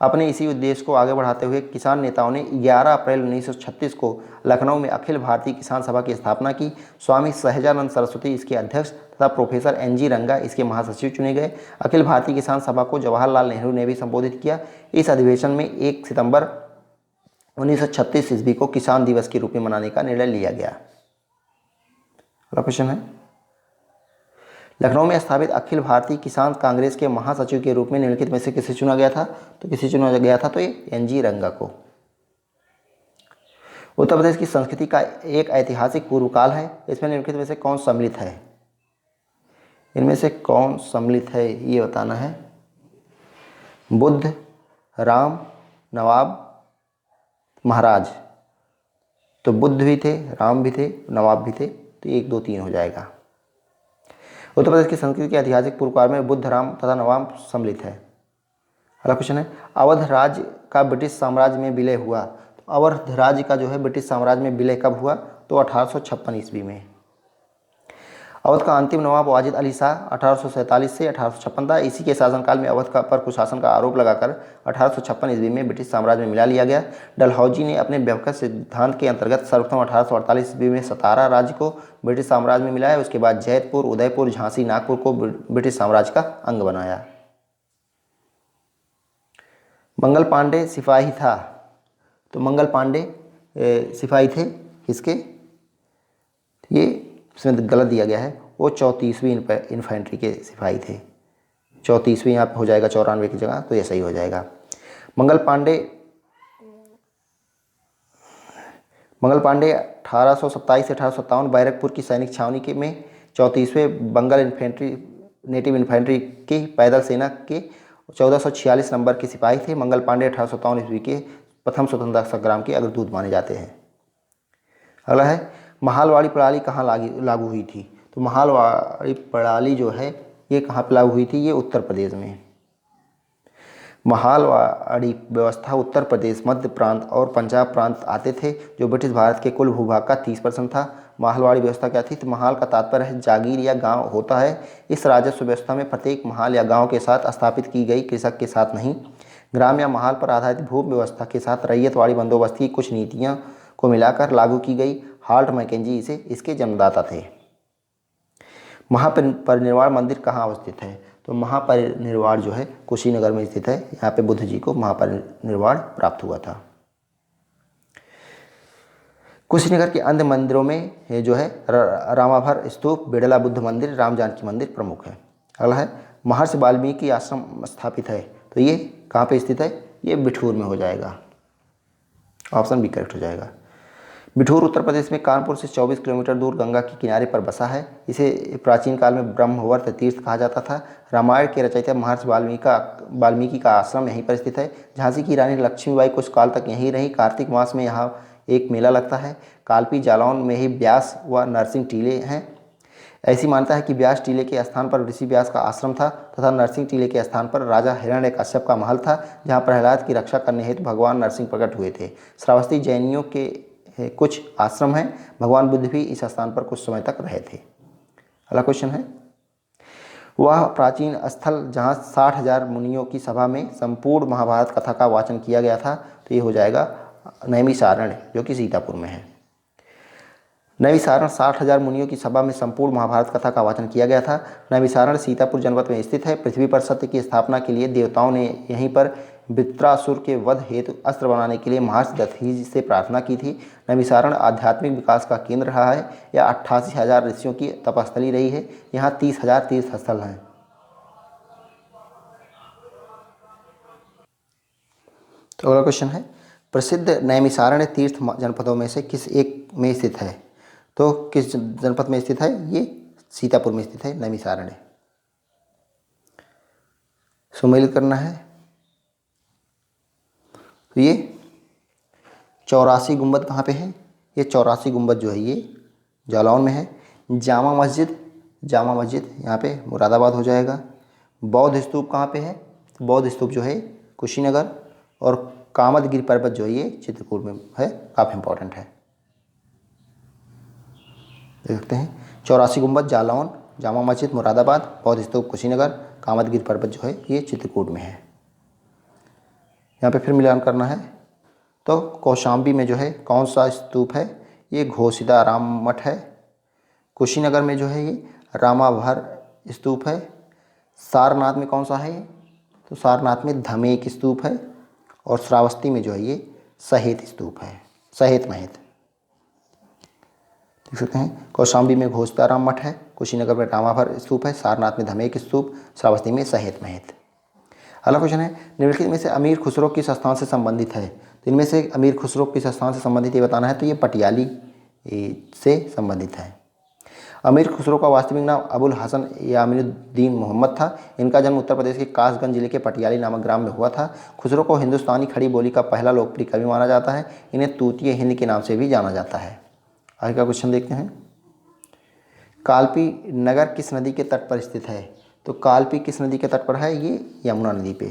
अपने इसी उद्देश्य को आगे बढ़ाते हुए किसान नेताओं ने 11 अप्रैल 1936 को लखनऊ में अखिल भारतीय किसान सभा की स्थापना की। स्वामी सहजानंद सरस्वती इसके अध्यक्ष तथा प्रोफेसर NG रंगा इसके महासचिव चुने गए। अखिल भारतीय किसान सभा को जवाहरलाल नेहरू ने भी संबोधित किया। इस अधिवेशन में 1 सितंबर 1936 ईस्वी को किसान दिवस के रूप में मनाने का निर्णय लिया गया। अगला क्वेश्चन है, लखनऊ में स्थापित अखिल भारतीय किसान कांग्रेस के महासचिव के रूप में निम्नलिखित में से किसे चुना गया था? तो किसे चुना गया था? तो ये NG रंगा को। उत्तर प्रदेश की संस्कृति का एक ऐतिहासिक पूर्व काल है, इसमें निम्नलिखित में से कौन सम्मिलित है? इनमें से कौन सम्मिलित है ये बताना है। बुद्ध, राम, नवाब, महाराज। तो बुद्ध भी थे, राम भी थे, नवाब भी थे, तो 1, 2, 3 हो जाएगा। उत्तर प्रदेश की संस्कृति के ऐतिहासिक पूर्व काल में बुद्ध, राम तथा नवाब सम्मिलित है। अगला क्वेश्चन है, अवध राज्य का ब्रिटिश साम्राज्य में विलय हुआ। तो अवध राज्य का जो है ब्रिटिश साम्राज्य में विलय कब हुआ? तो 1856 ईस्वी में। अवध का अंतिम नवाब वाजिद अली शाह 1847 से 1856 था। इसी के शासनकाल में अवध पर कुशासन का आरोप लगाकर 1856 ईस्वी में ब्रिटिश साम्राज्य में मिला लिया गया। डलहौजी ने अपने व्यवकत सिद्धांत के अंतर्गत सर्वप्रथम 1848 ईस्वी में सतारा राज्य को ब्रिटिश साम्राज्य में मिलाया। उसके बाद जैतपुर, उदयपुर, झांसी, नागपुर को ब्रिटिश साम्राज्य का अंग बनाया। मंगल पांडे सिपाही था, तो मंगल पांडे सिपाही थे किसके, ये इसमें गलत दिया गया है, वो 34वीं इन्फेंट्री के सिपाही थे। 34वीं यहाँ पे हो जाएगा 94 की जगह, तो ये सही हो जाएगा। मंगल पांडे 1827 से 1857 बैरकपुर की सैनिक छावनी के में 34वें बंगाल नेटिव इन्फेंट्री की पैदल सेना के 1446 नंबर के सिपाही थे। मंगल पांडे 1857 ईस्वी के प्रथम स्वतंत्रता संग्राम के अग्रदूत माने जाते हैं। अगला है महालवाड़ी प्रणाली कहाँ लागू हुई थी, तो महालवाड़ी प्रणाली जो है ये कहाँ पर लागू हुई थी, ये उत्तर प्रदेश में। महालवाड़ी व्यवस्था उत्तर प्रदेश, मध्य प्रांत और पंजाब प्रांत आते थे, जो ब्रिटिश भारत के कुल भूभाग का 30% था। महालवाड़ी व्यवस्था क्या थी, तो महाल का तात्पर्य है जागीर या गांव होता है। इस राजस्व व्यवस्था में प्रत्येक महाल या गांव के साथ स्थापित की गई कृषक के साथ नहीं, ग्राम या महाल पर आधारित भू व्यवस्था के साथ रैयतवाड़ी बंदोबस्त की कुछ नीतियाँ को मिलाकर लागू की गई। हाल्ट मैकेंजी इसके जन्मदाता थे। महापरिनिर्वाण मंदिर कहाँ अवस्थित है, तो महापरिनिर्वाण जो है कुशीनगर में स्थित है। यहाँ पे बुद्ध जी को महापरिनिर्वाण प्राप्त हुआ था। कुशीनगर के अन्य मंदिरों में जो है रामाभर स्तूप, बिड़ला बुद्ध मंदिर, राम जानकी मंदिर प्रमुख है। अगला है महर्षि वाल्मीकि आश्रम स्थापित है, तो ये कहाँ पे स्थित है, ये बिठूर में हो जाएगा। ऑप्शन बी करेक्ट हो जाएगा। बिठूर उत्तर प्रदेश में कानपुर से 24 किलोमीटर दूर गंगा के किनारे पर बसा है। इसे प्राचीन काल में ब्रह्मवर्त तीर्थ कहा जाता था। रामायण के रचयिता महर्षि वाल्मीकि का आश्रम यहीं पर स्थित है। झांसी की रानी लक्ष्मीबाई कुछ काल तक यहीं रही। कार्तिक मास में यहाँ एक मेला लगता है। कालपी जालौन में ही व्यास व नरसिंह टीले हैं। ऐसी मान्यता है कि व्यास टीले के स्थान पर ऋषि व्यास का आश्रम था तथा नरसिंह टीले के स्थान पर राजा हिरण्यकश्यप का महल था, जहाँ प्रहलाद की रक्षा करने हेतु भगवान नरसिंह प्रकट हुए थे। श्रावस्ती जैनियों के कुछ आश्रम हैं। भगवान बुद्ध भी इस स्थान पर कुछ समय तक रहे थे। अगला क्वेश्चन है, वह प्राचीन स्थल जहाँ 60,000 मुनियों की सभा में संपूर्ण महाभारत कथा का वाचन किया गया था, तो ये हो जाएगा नैमिषारण्य, जो कि सीतापुर में है। नैमिषारण्य 60,000 मुनियों की सभा में संपूर्ण महाभारत कथा का वाचन किया गया था। नैमिषारण्य सीतापुर जनपद में स्थित है। पृथ्वी पर सत्य की स्थापना के लिए देवताओं ने यहीं पर वृत्रासुर के वध हेतु अस्त्र बनाने के लिए महर्षि दधीचि से प्रार्थना की थी। नैमिषारण्य आध्यात्मिक विकास का केंद्र रहा है। यह 88,000 ऋषियों की तपस्थली रही है। यहाँ 30,000 तीर्थ स्थल हैं। तो अगला क्वेश्चन है, प्रसिद्ध नैमिषारण्य तीर्थ जनपदों में से किस एक में स्थित है, तो किस जनपद में स्थित है, ये सीतापुर में स्थित है नैमिषारण्य। सुमेलित करना है, तो ये 84 गुंबद कहाँ पे है, ये 84 गुंबद जो है ये जालौन में है। जामा मस्जिद यहाँ पे मुरादाबाद हो जाएगा। बौद्ध स्तूप कहाँ पे है, तो बौद्ध स्तूप जो है कुशीनगर। और कामदगिरि पर्वत जो है ये चित्रकूट में है, काफ़ी इंपॉर्टेंट है, देख सकते हैं। 84 गुंबद जालौन, जामा मस्जिद मुरादाबाद, बौद्ध स्तूप कुशीनगर, कामदगिरि पर्वत जो है ये चित्रकूट में है। यहाँ पे फिर मिलान करना है, तो कौशाम्बी में जो है कौन सा स्तूप है, ये घोषिता राम मठ है। कुशीनगर में जो है ये रामाभर स्तूप है। सारनाथ में कौन सा है, तो सारनाथ में धमेक स्तूप है। और श्रावस्ती में जो है ये सहेत स्तूप है, सहेत महत, देख सकते हैं। कौशाम्बी में घोषिता राम मठ है, कुशीनगर में रामाभर स्तूप है, सारनाथ में धमेक स्तूप, श्रावस्ती में सहेत महत। अगला क्वेश्चन है, निम्नलिखित में से अमीर खुसरो किस स्थान से संबंधित है, तो इनमें से अमीर खुसरो किस स्थान से संबंधित ये बताना है, तो ये पटियाली से संबंधित है। अमीर खुसरो का वास्तविक नाम अबुल हसन यामिनुद्दीन मोहम्मद था। इनका जन्म उत्तर प्रदेश के कासगंज जिले के पटियाली नामक ग्राम में हुआ था। खुसरो को हिंदुस्तानी खड़ी बोली का पहला लोकप्रिय कवि माना जाता है। इन्हें तूतीय हिंद के नाम से भी जाना जाता है। आगे का क्वेश्चन देखते हैं, कालपी नगर किस नदी के तट पर स्थित है, तो कालपी किस नदी के तट पर है, ये यमुना नदी पे।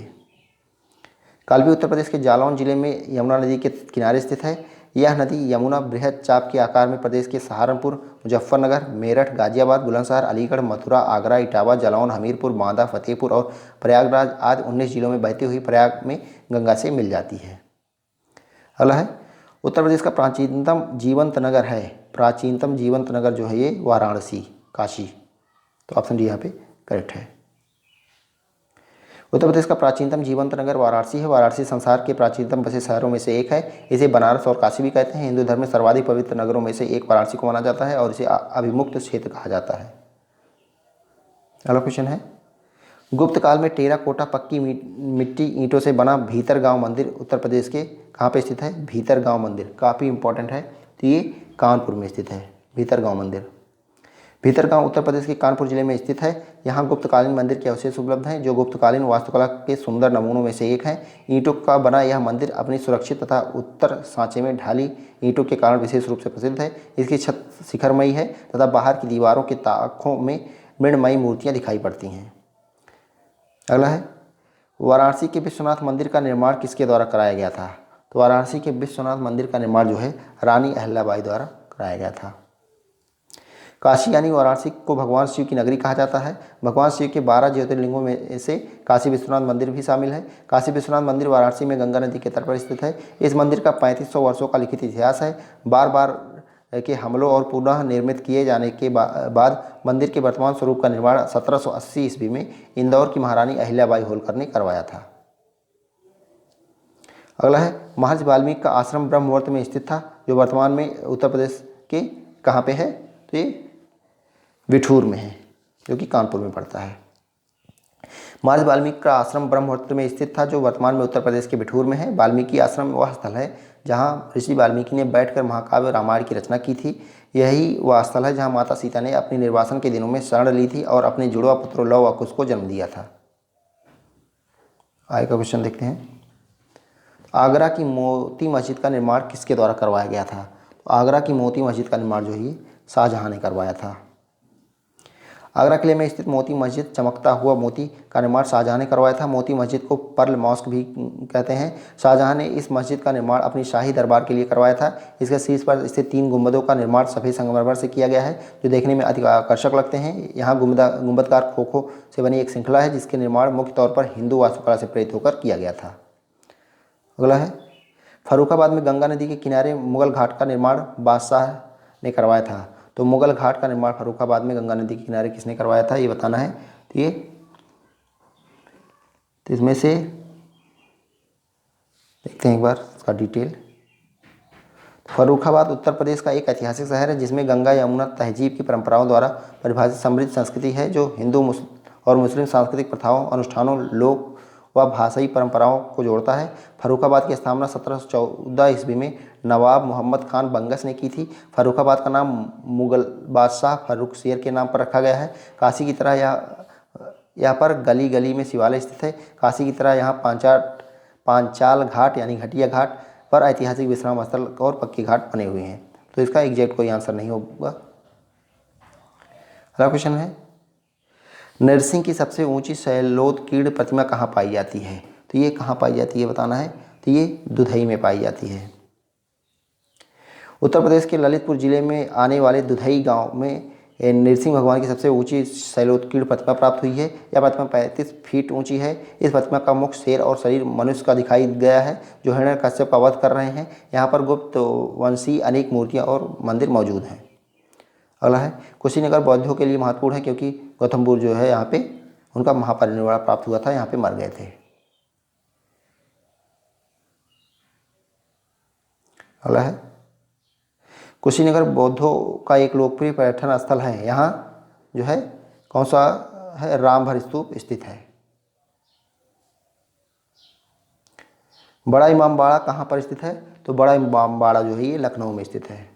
कालपी उत्तर प्रदेश के जालौन जिले में यमुना नदी के किनारे स्थित है। यह नदी यमुना बृहद चाप के आकार में प्रदेश के सहारनपुर, मुजफ्फरनगर, मेरठ, गाजियाबाद, बुलंदशहर, अलीगढ़, मथुरा, आगरा, इटावा, जालौन, हमीरपुर, बांदा, फतेहपुर और प्रयागराज आदि 19 जिलों में बहती हुई प्रयाग में गंगा से मिल जाती है। अगला है उत्तर प्रदेश का प्राचीनतम जीवंत नगर है। प्राचीनतम जीवंत नगर जो है ये वाराणसी, काशी। तो ऑप्शन डी यहाँ पे करेक्ट है। उत्तर प्रदेश का प्राचीनतम जीवंत नगर वाराणसी है। वाराणसी संसार के प्राचीनतम बसे शहरों में से एक है। इसे बनारस और काशी भी कहते हैं। हिंदू धर्म में सर्वाधिक पवित्र नगरों में से एक वाराणसी को माना जाता है और इसे अभिमुक्त क्षेत्र कहा जाता है। अगला क्वेश्चन है गुप्त काल में टेराकोटा पक्की मिट्टी ईंटों से बना भीतरगांव मंदिर उत्तर प्रदेश के कहाँ पे स्थित है? भीतरगांव मंदिर काफ़ी इंपॉर्टेंट है। तो ये कानपुर में स्थित है भीतरगांव मंदिर। भीतरगांव उत्तर प्रदेश के कानपुर जिले में स्थित है। यहाँ गुप्तकालीन मंदिर के अवशेष उपलब्ध हैं जो गुप्तकालीन वास्तुकला के सुंदर नमूनों में से एक है। ईंटों का बना यह मंदिर अपनी सुरक्षित तथा उत्तर सांचे में ढाली ईंटों के कारण विशेष रूप से प्रसिद्ध है। इसकी छत शिखरमयी है तथा बाहर की दीवारों के ताकों में मृणमयी मूर्तियाँ दिखाई पड़ती हैं। अगला है वाराणसी के विश्वनाथ मंदिर का निर्माण किसके द्वारा कराया गया था? तो वाराणसी के विश्वनाथ मंदिर का निर्माण जो है रानी अहिल्याबाई द्वारा कराया गया था। काशी यानी वाराणसी को भगवान शिव की नगरी कहा जाता है। भगवान शिव के 12 ज्योतिर्लिंगों में से काशी विश्वनाथ मंदिर भी शामिल है। काशी विश्वनाथ मंदिर वाराणसी में गंगा नदी के तट पर स्थित है। इस मंदिर का 3500 वर्षों का लिखित इतिहास है। बार बार के हमलों और पुनः निर्मित किए जाने के बाद मंदिर के वर्तमान स्वरूप का निर्माण 1780 ईस्वी में इंदौर की महारानी अहिल्याबाई होलकर ने करवाया था। अगला है महर्षि वाल्मीकि का आश्रम ब्रह्मवर्त में स्थित था जो वर्तमान में उत्तर प्रदेश के कहाँ पे है? तो ये बिठूर में है जो कि कानपुर में पड़ता है। महर्षि वाल्मीकि का आश्रम ब्रह्मवर्त में स्थित था जो वर्तमान में उत्तर प्रदेश के बिठूर में है। वाल्मीकि आश्रम वह स्थल है जहाँ ऋषि वाल्मीकि ने बैठकर महाकाव्य रामायण की रचना की थी। यही वह स्थल है जहाँ माता सीता ने अपने निर्वासन के दिनों में शरण ली थी और अपने जुड़वा पुत्रों लव और कुश को जन्म दिया था। आगे का क्वेश्चन देखते हैं। आगरा की मोती मस्जिद का निर्माण किसके द्वारा करवाया गया था? तो आगरा की मोती मस्जिद का निर्माण जो है शाहजहां ने करवाया था। आगरा किले में स्थित मोती मस्जिद चमकता हुआ मोती का निर्माण शाहजहां ने करवाया था। मोती मस्जिद को पर्ल मॉस्क भी कहते हैं। शाहजहां ने इस मस्जिद का निर्माण अपनी शाही दरबार के लिए करवाया था। इसके शीर्ष पर स्थित 3 गुंबदों का निर्माण सफ़ेद संगमरमर से किया गया है जो देखने में अधिक आकर्षक लगते हैं। यहाँ गुंबदकार खोखो से बनी एक श्रृंखला है जिसके निर्माण मुख्य तौर पर हिंदू वास्तुकला से प्रेरित होकर किया गया था। अगला है फर्रुखाबाद में गंगा नदी के किनारे मुगल घाट का निर्माण बादशाह ने करवाया था। तो मुगल घाट का निर्माण फर्रुखाबाद में गंगा नदी के किनारे किसने करवाया था ये बताना है। तो इसमें से देखते हैं एक बार इसका डिटेल। फर्रुखाबाद उत्तर प्रदेश का एक ऐतिहासिक शहर है जिसमें गंगा यमुना तहजीब की परंपराओं द्वारा परिभाषित समृद्ध संस्कृति है जो हिंदू और मुस्लिम सांस्कृतिक प्रथाओं, अनुष्ठानों, लोक व भाषाई परंपराओं को जोड़ता है। फर्रुखाबाद की स्थापना 1714 ईस्वी में नवाब मोहम्मद खान बंगस ने की थी। फर्रुखाबाद का नाम मुगल बादशाह फर्रुखशेर के नाम पर रखा गया है। काशी की तरह यहाँ पर गली गली में शिवालय स्थित है। काशी की तरह यहाँ पांचाल घाट यानी घटिया घाट पर ऐतिहासिक विश्राम स्थल और पक्के घाट बने हुए हैं। तो इसका एग्जैक्ट कोई आंसर नहीं होगा। अगला क्वेश्चन है नरसिंह की सबसे ऊंची शैलोत्कीर्ण प्रतिमा कहाँ पाई जाती है? तो ये कहाँ पाई जाती है बताना है। तो ये दुधई में पाई जाती है। उत्तर प्रदेश के ललितपुर जिले में आने वाले दुधई गांव में नरसिंह भगवान की सबसे ऊंची शैलोत्कीर्ण प्रतिमा प्राप्त हुई है। यह प्रतिमा 35 फीट ऊंची है। इस प्रतिमा का मुख शेर और शरीर मनुष्य का दिखाई गया है जो हिरण्यकश्यप का वध कर रहे हैं। यहाँ पर गुप्त वंशी अनेक मूर्तियाँ और मंदिर मौजूद हैं। अगला है कुशीनगर बौद्धों के लिए महत्वपूर्ण है क्योंकि गौतम बुद्ध जो है यहाँ पे उनका महापरिनिर्वाण प्राप्त हुआ था, यहाँ पे मर गए थे। अगला है कुशीनगर बौद्धों का एक लोकप्रिय पर्यटन स्थल है। यहाँ जो है कौन सा है? रामभर स्तूप स्थित है। बड़ा इमामबाड़ा कहाँ पर स्थित है? तो बड़ा इमामबाड़ा जो है ये लखनऊ में स्थित है।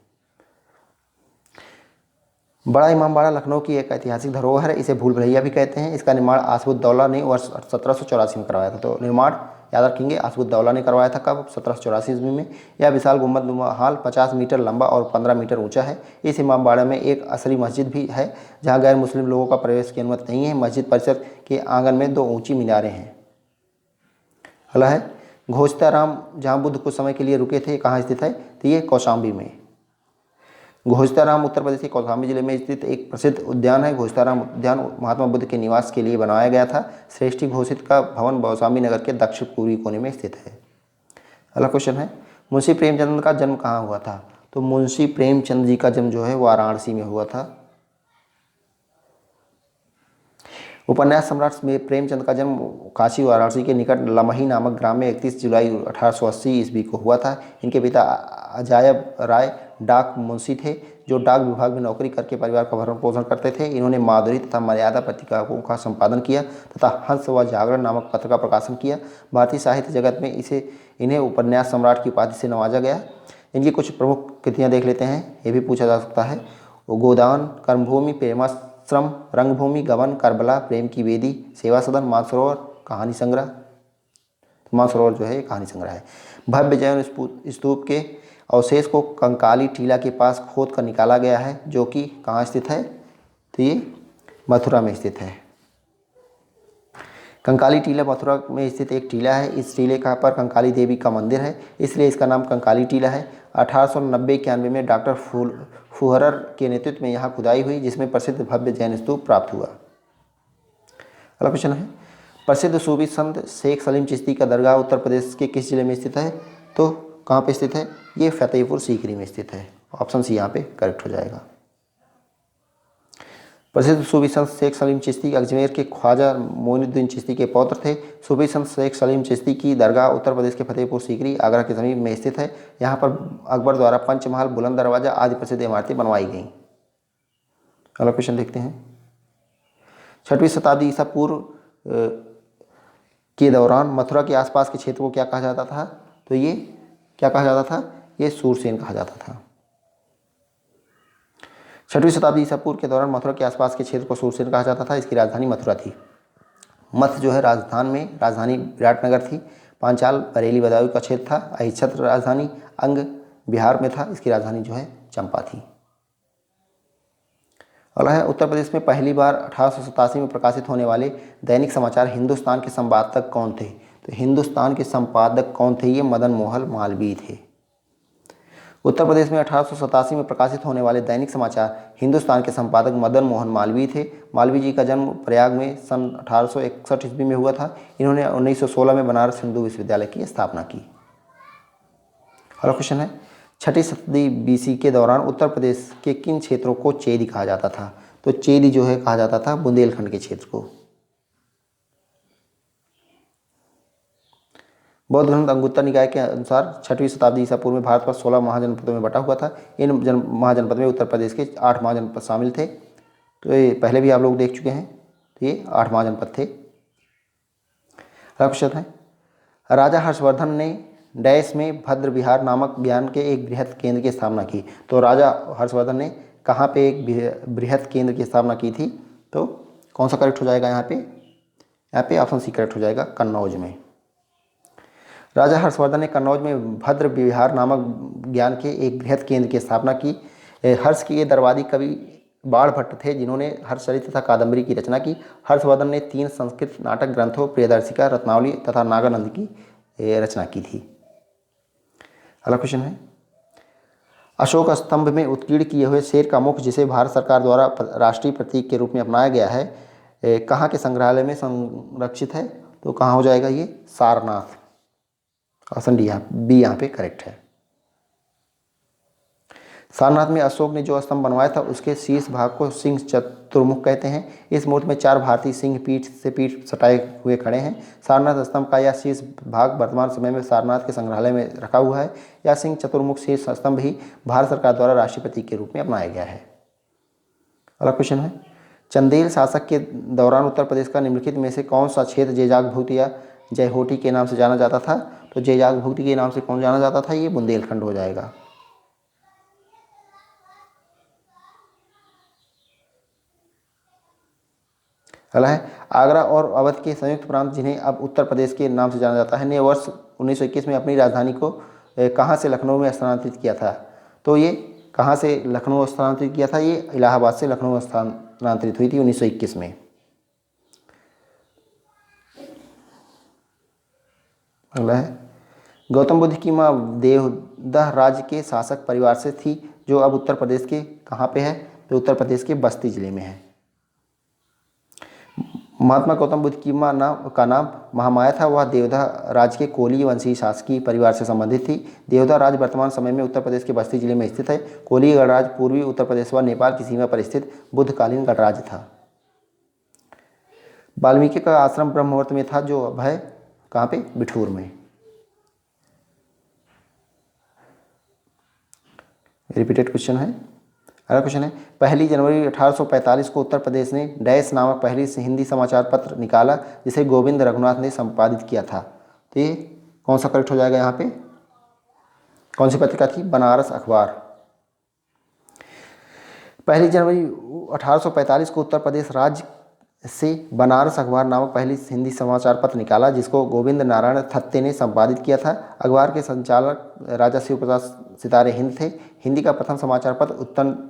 बड़ा इमामबाड़ा लखनऊ की एक ऐतिहासिक धरोहर है। इसे भूल भुलैया भी कहते हैं। इसका निर्माण आसफुद्दौला ने वर्ष 1784 में करवाया था। तो निर्माण याद रखेंगे आसफुद्दौला ने करवाया था। कब? 1784 ईस्वी में। यह विशाल गुंबद हाल 50 मीटर लंबा और 15 मीटर ऊंचा है। इस इमामबाड़े में एक असरी मस्जिद भी है जहां गैर मुस्लिम लोगों का प्रवेश की अनुमति नहीं है। मस्जिद परिसर के आंगन में 2 ऊंची मीनारें हैं। अगला है घोषताराम जहाँ बुद्ध कुछ समय के लिए रुके थे कहाँ स्थित है, तो ये कौशाम्बी में। घोषताराम उत्तर प्रदेश के कौशाम्बी जिले में स्थित एक प्रसिद्ध उद्यान है। घोषताराम उद्यान महात्मा बुद्ध के निवास के लिए बनाया गया था। श्रेष्ठी घोषित का भवन कौशाम्बी नगर के दक्षिण पूर्वी कोने में स्थित है। अगला क्वेश्चन है, मुंशी प्रेमचंद का जन्म कहाँ हुआ था, तो मुंशी प्रेमचंद जी का जन्म जो है वाराणसी में हुआ था। उपन्यास सम्राट में प्रेमचंद का जन्म काशी वाराणसी के निकट लमही नामक ग्राम में 31 जुलाई 1880 ईस्वी को हुआ था। इनके पिता अजायब राय डाक मुंशी थे, जो डाक विभाग में नौकरी करके परिवार का भरण पोषण करते थे। इन्होंने माधुरी तथा मर्यादा पत्रिकाओं का संपादन किया तथा हंस व जागरण नामक पत्र का प्रकाशन किया। भारतीय साहित्य जगत में इन्हें उपन्यास सम्राट की उपाधि से नवाजा गया। इनकी कुछ प्रमुख कृतियाँ देख लेते हैं, ये भी पूछा जा सकता है। गोदान, कर्मभूमि, प्रेमाश्रम, रंगभूमि, गबन, करबला, प्रेम की वेदी, सेवा सदन, मानसरोवर, कहानी संग्रह। मानसरोवर जो है ये कहानी संग्रह है। भव्य जैन स्तूप के अवशेष को कंकाली टीला के पास खोद कर निकाला गया है, जो कि कहाँ स्थित है, तो ये मथुरा में स्थित है। कंकाली टीला मथुरा में स्थित एक टीला है। इस टीले का पर कंकाली देवी का मंदिर है, इसलिए इसका नाम कंकाली टीला है। 1890-91 में डॉक्टर फुहरर के नेतृत्व में यहाँ खुदाई हुई, जिसमें प्रसिद्ध भव्य जैन स्तूप प्राप्त हुआ। अगला क्वेश्चन है, प्रसिद्ध सूफी संत शेख सलीम चिश्ती का दरगाह उत्तर प्रदेश के किस जिले में स्थित है, तो कहाँ पे स्थित है, ये फतेहपुर सीकरी में स्थित है। ऑप्शन सी यहाँ पे करेक्ट हो जाएगा। प्रसिद्ध सूफी संत शेख सलीम चिश्ती अजमेर के ख्वाजा मोइनुद्दीन चिश्ती के पौत्र थे। सूफी संत शेख सलीम चिश्ती की दरगाह उत्तर प्रदेश के फतेहपुर सीकरी आगरा के समीप में स्थित है। यहाँ पर अकबर द्वारा पंचमहल, बुलंद दरवाजा आदि प्रसिद्ध इमारतें बनवाई गईं। अगला क्वेश्चन देखते हैं, 6वीं शताब्दी ईसा पूर्व के दौरान मथुरा के आसपास के क्षेत्र को क्या कहा जाता था, तो ये क्या कहा जाता था, ये सूरसेन कहा जाता था। 6वीं शताब्दी ईसा पूर्व के दौरान मथुरा के आसपास के क्षेत्र को सूरसेन कहा जाता था। इसकी राजधानी मथुरा थी। मथ जो है राजस्थान में राजधानी विराटनगर थी। पांचाल बरेली बदायूं का क्षेत्र था। अहिच्छत्र राजधानी अंग बिहार में था। इसकी राजधानी जो है चंपा थी। अगला है, उत्तर प्रदेश में पहली बार 1887 में प्रकाशित होने वाले दैनिक समाचार हिंदुस्तान के संपादक कौन थे, तो हिंदुस्तान के संपादक कौन थे, ये मदन मोहन मालवीय थे। उत्तर प्रदेश में 1887 में प्रकाशित होने वाले दैनिक समाचार हिंदुस्तान के संपादक मदन मोहन मालवीय थे। मालवीय जी का जन्म प्रयाग में सन 1861 ईस्वी में हुआ था। इन्होंने 1916 में बनारस हिंदू विश्वविद्यालय की स्थापना की। अगला क्वेश्चन है, 6वीं शताब्दी BC के दौरान उत्तर प्रदेश के किन क्षेत्रों को चेदी कहा जाता था, तो चेदी जो है कहा जाता था बुंदेलखंड के क्षेत्र को। बौद्ध ग्रंथ अंगुत्तर निकाय के अनुसार 6वीं शताब्दी ईसा पूर्व में भारत पर 16 महाजनपदों में बटा हुआ था। इन महाजनपद में उत्तर प्रदेश के 8 महाजनपद शामिल थे। तो ये पहले भी आप लोग देख चुके हैं, तो ये 8 महाजनपद थे। अगला क्वेश्चन है, राजा हर्षवर्धन ने डैश में भद्र विहार नामक ज्ञान के एक बृहद केंद्र की स्थापना की। तो राजा हर्षवर्धन ने कहाँ पे एक बृहद केंद्र की स्थापना की थी, तो कौन सा करेक्ट हो जाएगा यहाँ पे ऑप्शन सी करेक्ट हो जाएगा, कन्नौज में। राजा हर्षवर्धन ने कन्नौज में भद्र विहार नामक ज्ञान के एक बृहद केंद्र की स्थापना की। हर्ष के ये दरबारी कवि बाण भट्ट थे, जिन्होंने हर्षचरित तथा कादम्बरी की रचना की। हर्षवर्धन ने 3 संस्कृत नाटक ग्रंथों प्रियदर्शिका, रत्नावली तथा नागानंद की रचना की थी। अगला क्वेश्चन है, अशोक स्तंभ में उत्कीर्ण किए हुए शेर का मुख, जिसे भारत सरकार द्वारा राष्ट्रीय प्रतीक के रूप में अपनाया गया है, कहाँ के संग्रहालय में संरक्षित है, तो कहाँ हो जाएगा ये, सारनाथ। ऑप्शन बी यहाँ पे करेक्ट है। सारनाथ में अशोक ने जो स्तंभ बनवाया था उसके शीर्ष भाग को सिंह चतुर्मुख कहते हैं। इस मूर्ति में 4 भारतीय सिंह पीठ से पीठ सटाए हुए खड़े हैं। सारनाथ स्तंभ का यह शीर्ष भाग वर्तमान समय में सारनाथ के संग्रहालय में रखा हुआ है। यह सिंह चतुर्मुख शीर्ष स्तंभ ही भारत सरकार द्वारा राष्ट्रीय प्रतीक के रूप में अपनाया गया है। अगला क्वेश्चन है, चंदेल शासक के दौरान उत्तर प्रदेश का निम्नलिखित में से कौन सा क्षेत्र जेजाग भुक्त या जयहोटी के नाम से जाना जाता था, तो जेजाग भुक्त के नाम से कौन जाना जाता था, ये बुंदेलखंड हो जाएगा। अगला है, आगरा और अवध के संयुक्त प्रांत, जिन्हें अब उत्तर प्रदेश के नाम से जाना जाता है, ने वर्ष 1921 में अपनी राजधानी को कहाँ से लखनऊ में स्थानांतरित किया था, तो ये कहाँ से लखनऊ स्थानांतरित किया था, ये इलाहाबाद से लखनऊ स्थानांतरित हुई थी 1921 में। अगला है, गौतम बुद्ध की माँ देवदह राज्य के शासक परिवार से थी, जो अब उत्तर प्रदेश के कहाँ पे है, तो उत्तर प्रदेश के बस्ती जिले में है। महात्मा गौतम बुद्ध की माँ का नाम महामाया था। वह देवदह राज्य के कोली वंशीय शासकीय परिवार से संबंधित थी। देवदह राज्य वर्तमान समय में उत्तर प्रदेश के बस्ती जिले में स्थित है। कोली गणराज्य पूर्वी उत्तर प्रदेश व नेपाल की सीमा पर स्थित बुद्धकालीन गणराज्य था। वाल्मीकि का आश्रम ब्रह्मवर्त में था, जो अब है कहाँ पे, बिठूर में। रिपीटेड क्वेश्चन है। अगला क्वेश्चन है, 1 जनवरी 1845 को उत्तर प्रदेश ने डैश नामक पहली हिंदी समाचार पत्र निकाला, जिसे गोविंद रघुनाथ ने संपादित किया था। तो ये कौन सा करेक्ट हो जाएगा यहाँ पे, कौन सी पत्रिका थी, बनारस अखबार। 1 जनवरी 1845 को उत्तर प्रदेश राज्य से बनारस अखबार नामक पहली हिंदी समाचार पत्र निकाला, जिसको गोविंद नारायण थत्ते ने संपादित किया था। अखबार के संचालक राजा शिव प्रसाद सितारे हिंद थे। हिंदी का प्रथम समाचार पत्र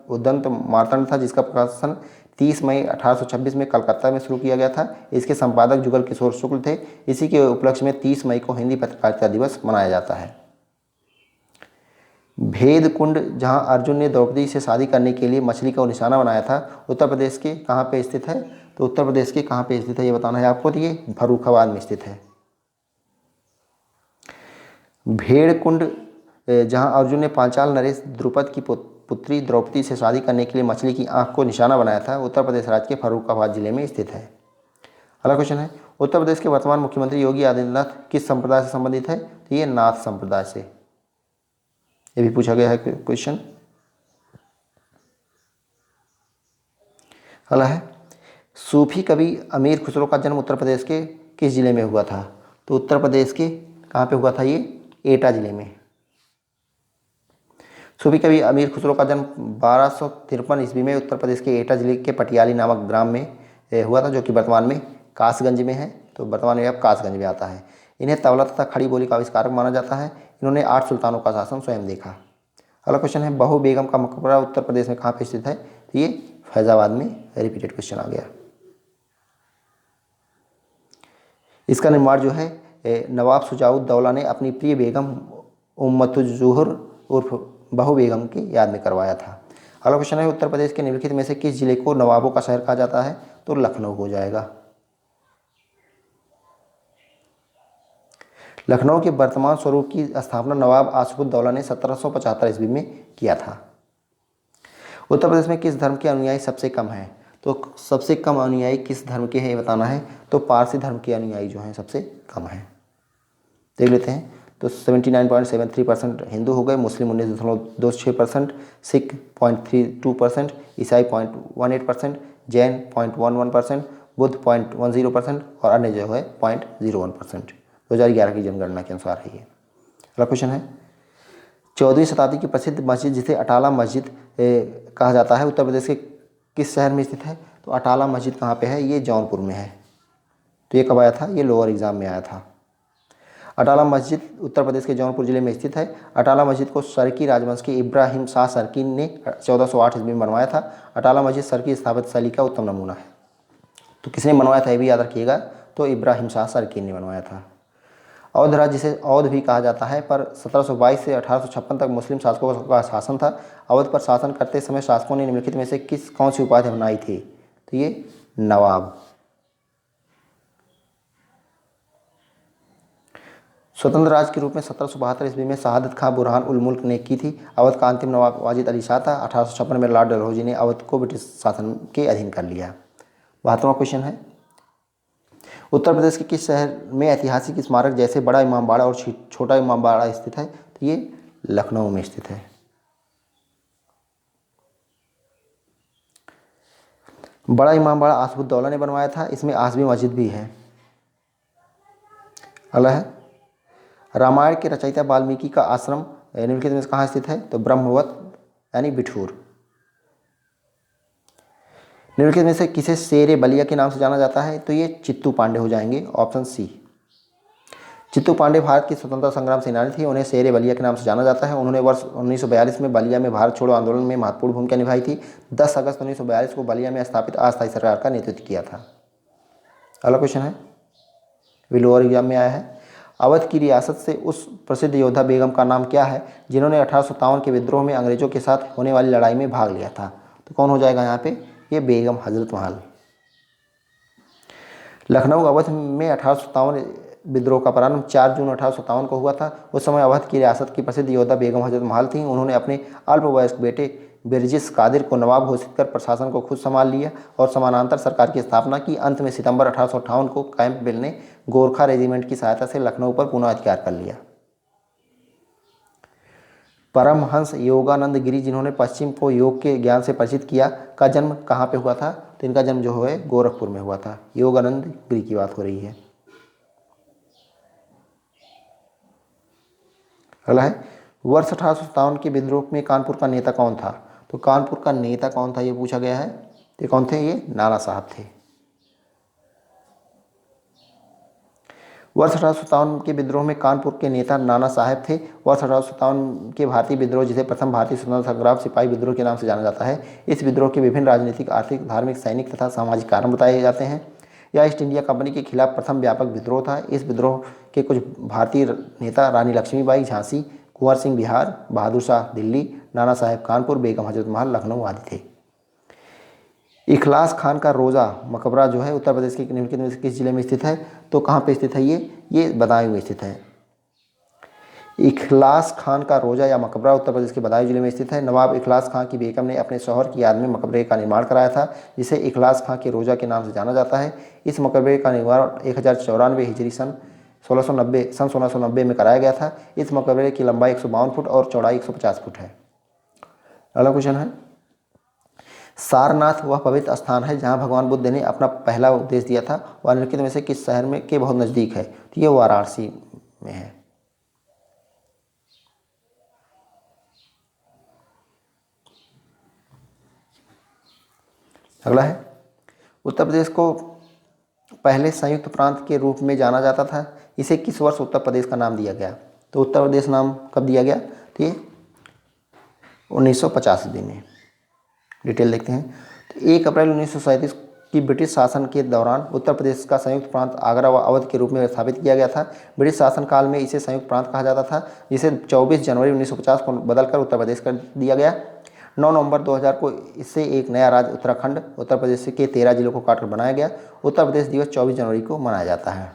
उद्दंत मार्तंड था, जिसका प्रकाशन 30 मई 1826 में कलकत्ता में शुरू किया गया था। इसके संपादक जुगल किशोर शुक्ल थे। इसी के उपलक्ष्य में 30 मई को हिंदी पत्रकारिता दिवस मनाया जाता है। भेद कुंड, जहां अर्जुन ने द्रौपदी से शादी करने के लिए मछली को निशाना बनाया था, उत्तर प्रदेश के कहाँ पे स्थित है, तो उत्तर प्रदेश के कहाँ पे स्थित है ये बताना है आपको। तो ये फर्रुखाबाद में स्थित है। भेड़ कुंड, जहां अर्जुन ने पांचाल नरेश द्रुपद की पुत्री द्रौपदी से शादी करने के लिए मछली की आंख को निशाना बनाया था, उत्तर प्रदेश राज्य के फर्रुखाबाद जिले में स्थित है। अगला क्वेश्चन है, उत्तर प्रदेश के वर्तमान मुख्यमंत्री योगी आदित्यनाथ किस संप्रदाय से संबंधित है, तो ये नाथ संप्रदाय से। ये भी पूछा गया है क्वेश्चन। अगला है, सूफी कवि अमीर खुसरो का जन्म उत्तर प्रदेश के किस जिले में हुआ था, तो उत्तर प्रदेश के कहाँ पे हुआ था, ये एटा जिले में। सूफी कवि अमीर खुसरो का जन्म 1253 ईस्वी में उत्तर प्रदेश के एटा जिले के पटियाली नामक ग्राम में हुआ था, जो कि वर्तमान में कासगंज में है। तो वर्तमान में अब कासगंज में आता है। इन्हें तबला तथा खड़ी बोली का आविष्कारक माना जाता है। इन्होंने 8 सुल्तानों का शासन स्वयं देखा। अगला क्वेश्चन है, बहू बेगम का मकबरा उत्तर प्रदेश में कहाँ पे स्थित है, तो ये फैजाबाद में। रिपीटेड क्वेश्चन आ गया। इसका निर्माण जो है नवाब शुजाउद्दौला ने अपनी प्रिय बेगम उम्मतुज़्ज़ुहर उर्फ बहू बेगम की याद में करवाया था। अगला क्वेश्चन है, उत्तर प्रदेश के निम्नलिखित में से किस जिले को नवाबों का शहर कहा जाता है, तो लखनऊ हो जाएगा। लखनऊ के वर्तमान स्वरूप की स्थापना नवाब आसिफुद्दौला ने 1775 ईस्वी में किया था। उत्तर प्रदेश में किस धर्म के अनुयायी सबसे कम हैं, तो सबसे कम अनुयायी किस धर्म के हैं ये बताना है। तो पारसी धर्म के अनुयायी जो हैं सबसे कम हैं। देख लेते हैं। तो 79.73% हिंदू हो गए, मुस्लिम 19.26%, सिख 0.32%, ईसाई 0.18%, जैन 0.11%, बुद्ध 0.10% और अन्य जो है 0.01%। 2011 की जनगणना के अनुसार है ये। अगला क्वेश्चन है, 14वीं शताब्दी की प्रसिद्ध मस्जिद जिसे अटाला मस्जिद कहा जाता है, उत्तर प्रदेश के किस शहर में स्थित है, तो अटाला मस्जिद कहाँ पे है, ये जौनपुर में है। तो ये कब आया था, ये लोअर एग्जाम में आया था। अटाला मस्जिद उत्तर प्रदेश के जौनपुर जिले में स्थित है। अटाला मस्जिद को सरकी राजवंश के इब्राहिम शाह सरकी ने 1408 ईस्वी में बनवाया था। अटाला मस्जिद सरकी स्थापत्य शैली का उत्तम नमूना है। तो किसने बनवाया था ये भी याद रखिएगा, तो इब्राहिम शाह सरकी ने बनवाया था। अवध राज्य, जिसे अवध भी कहा जाता है, पर 1722 से 1856 तक मुस्लिम शासकों का शासन था। अवध पर शासन करते समय शासकों ने निम्नलिखित में से कौन सी उपाधि बनाई थी, तो ये नवाब। स्वतंत्र राज्य के रूप में 1772 ईस्वी में शहादत खां बुरहान उल मुल्क ने की थी। अवध का अंतिम नवाब वाजिद अली शाह था। 1856 में लॉर्ड डलहौजी ने अवध को ब्रिटिश शासन के अधीन कर लिया। 72वां क्वेश्चन है, उत्तर प्रदेश के किस शहर में ऐतिहासिक स्मारक जैसे बड़ा इमामबाड़ा और छोटा इमामबाड़ा स्थित है, तो ये लखनऊ में स्थित है। बड़ा इमामबाड़ा आसिफुद्दौला ने बनवाया था। इसमें आसबी मस्जिद भी है। अगला है, रामायण के रचयिता वाल्मीकि का आश्रम निम्नलिखित में कहाँ स्थित है, तो ब्रह्मवत यानी बिठूर। निम्नलिखित में से किसे शेर बलिया के नाम से जाना जाता है, तो ये चित्तू पांडे हो जाएंगे, ऑप्शन सी। चित्तू पांडे भारत की स्वतंत्रता संग्राम सेनानी थी। उन्हें शेर बलिया के नाम से जाना जाता है। उन्होंने वर्ष 1942 में बलिया में भारत छोड़ो आंदोलन में महत्वपूर्ण भूमिका निभाई थी। 10 अगस्त 1942 को बलिया में स्थापित अस्थायी सरकार का नेतृत्व किया था। अगला क्वेश्चन है, भी लोअर एग्जाम में आया है, अवध की रियासत से उस प्रसिद्ध योद्धा बेगम का नाम क्या है जिन्होंने 1857 के विद्रोह में अंग्रेजों के साथ होने वाली लड़ाई में भाग लिया था? तो कौन हो जाएगा यहाँ पे? ये बेगम हजरत महल। लखनऊ अवध में 1857 विद्रोह का प्रारंभ 4 जून 1857 को हुआ था। उस समय अवध की रियासत की प्रसिद्ध योद्धा बेगम हजरत महल थीं। उन्होंने अपने अल्पवयस्क बेटे बिरजिस कादिर को नवाब घोषित कर प्रशासन को खुद संभाल लिया और समानांतर सरकार की स्थापना की। अंत में सितंबर 1858 को कैंपबेल ने गोरखा रेजिमेंट की सहायता से लखनऊ पर पुनः अधिकार कर लिया। परमहंस योगानंद गिरी, जिन्होंने पश्चिम को योग के ज्ञान से परिचित किया, का जन्म कहाँ पे हुआ था? तो इनका जन्म जो है गोरखपुर में हुआ था। योगानंद गिरी की बात हो रही है। अगला है, वर्ष 1857 के विद्रोह में कानपुर का नेता कौन था? तो कानपुर का नेता कौन था ये पूछा गया है। तो कौन थे? ये नाना साहब थे। वर्ष 1857 के विद्रोह में कानपुर के नेता नाना साहब थे। वर्ष 1857 के भारतीय विद्रोह, जिसे प्रथम भारतीय स्वतंत्रता संग्राम सिपाही विद्रोह के नाम से जाना जाता है, इस विद्रोह के विभिन्न राजनीतिक, आर्थिक, धार्मिक, सैनिक तथा सामाजिक कारण बताए जाते हैं। यह ईस्ट इंडिया कंपनी के खिलाफ प्रथम व्यापक विद्रोह था। इस विद्रोह के कुछ भारतीय नेता रानी लक्ष्मीबाई झांसी, कुंवर सिंह बिहार, बहादुर शाह दिल्ली, नाना साहेब कानपुर, बेगम हजरत महल लखनऊ आदि थे। इखलास खान का रोज़ा मकबरा जो है उत्तर प्रदेश के निम्नलिखित में से किस जिले में स्थित है? तो कहाँ पे स्थित है? ये बदायूं में स्थित है। इखलास खान का रोज़ा या मकबरा उत्तर प्रदेश के बदायूं जिले में स्थित है। नवाब इखलास खां की बेगम ने अपने शौहर की याद में मकबरे का निर्माण कराया था, जिसे इखलास खां के रोज़ा के नाम से जाना जाता है। इस मकबरे का निर्माण 1094 हिजरी सन 1690 में कराया गया था। इस मकबरे की लंबाई 152 फुट और चौड़ाई 150 फुट है। अगला क्वेश्चन है, सारनाथ वह पवित्र स्थान है जहां भगवान बुद्ध ने अपना पहला उपदेश दिया था, वह निम्नलिखित में से किस शहर में के बहुत नज़दीक है? तो ये वाराणसी में है। अगला है, उत्तर प्रदेश को पहले संयुक्त प्रांत के रूप में जाना जाता था, इसे किस वर्ष उत्तर प्रदेश का नाम दिया गया? तो उत्तर प्रदेश नाम कब दिया गया? तो ये 1950 में। डिटेल देखते हैं। तो 1 अप्रैल 1937 की ब्रिटिश शासन के दौरान उत्तर प्रदेश का संयुक्त प्रांत आगरा व अवध के रूप में स्थापित किया गया था। ब्रिटिश शासन काल में इसे संयुक्त प्रांत कहा जाता था, जिसे 24 जनवरी 1950 को बदलकर उत्तर प्रदेश कर दिया गया। 9 नवंबर 2000 को इससे एक नया राज्य उत्तराखंड उत्तर प्रदेश के 13 जिलों को काटकर बनाया गया। उत्तर प्रदेश दिवस 24 जनवरी को मनाया जाता है।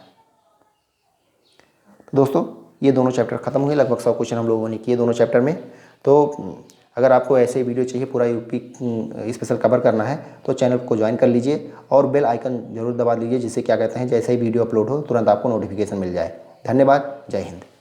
तो दोस्तों ये दोनों चैप्टर खत्म हुए। लगभग 100 क्वेश्चन हम लोगों ने किए दोनों चैप्टर में। तो अगर आपको ऐसे वीडियो चाहिए पूरा यूपी स्पेशल कवर करना है तो चैनल को ज्वाइन कर लीजिए और बेल आइकन जरूर दबा लीजिए, जिससे क्या कहते हैं जैसे ही वीडियो अपलोड हो तुरंत आपको नोटिफिकेशन मिल जाए। धन्यवाद। जय हिंद।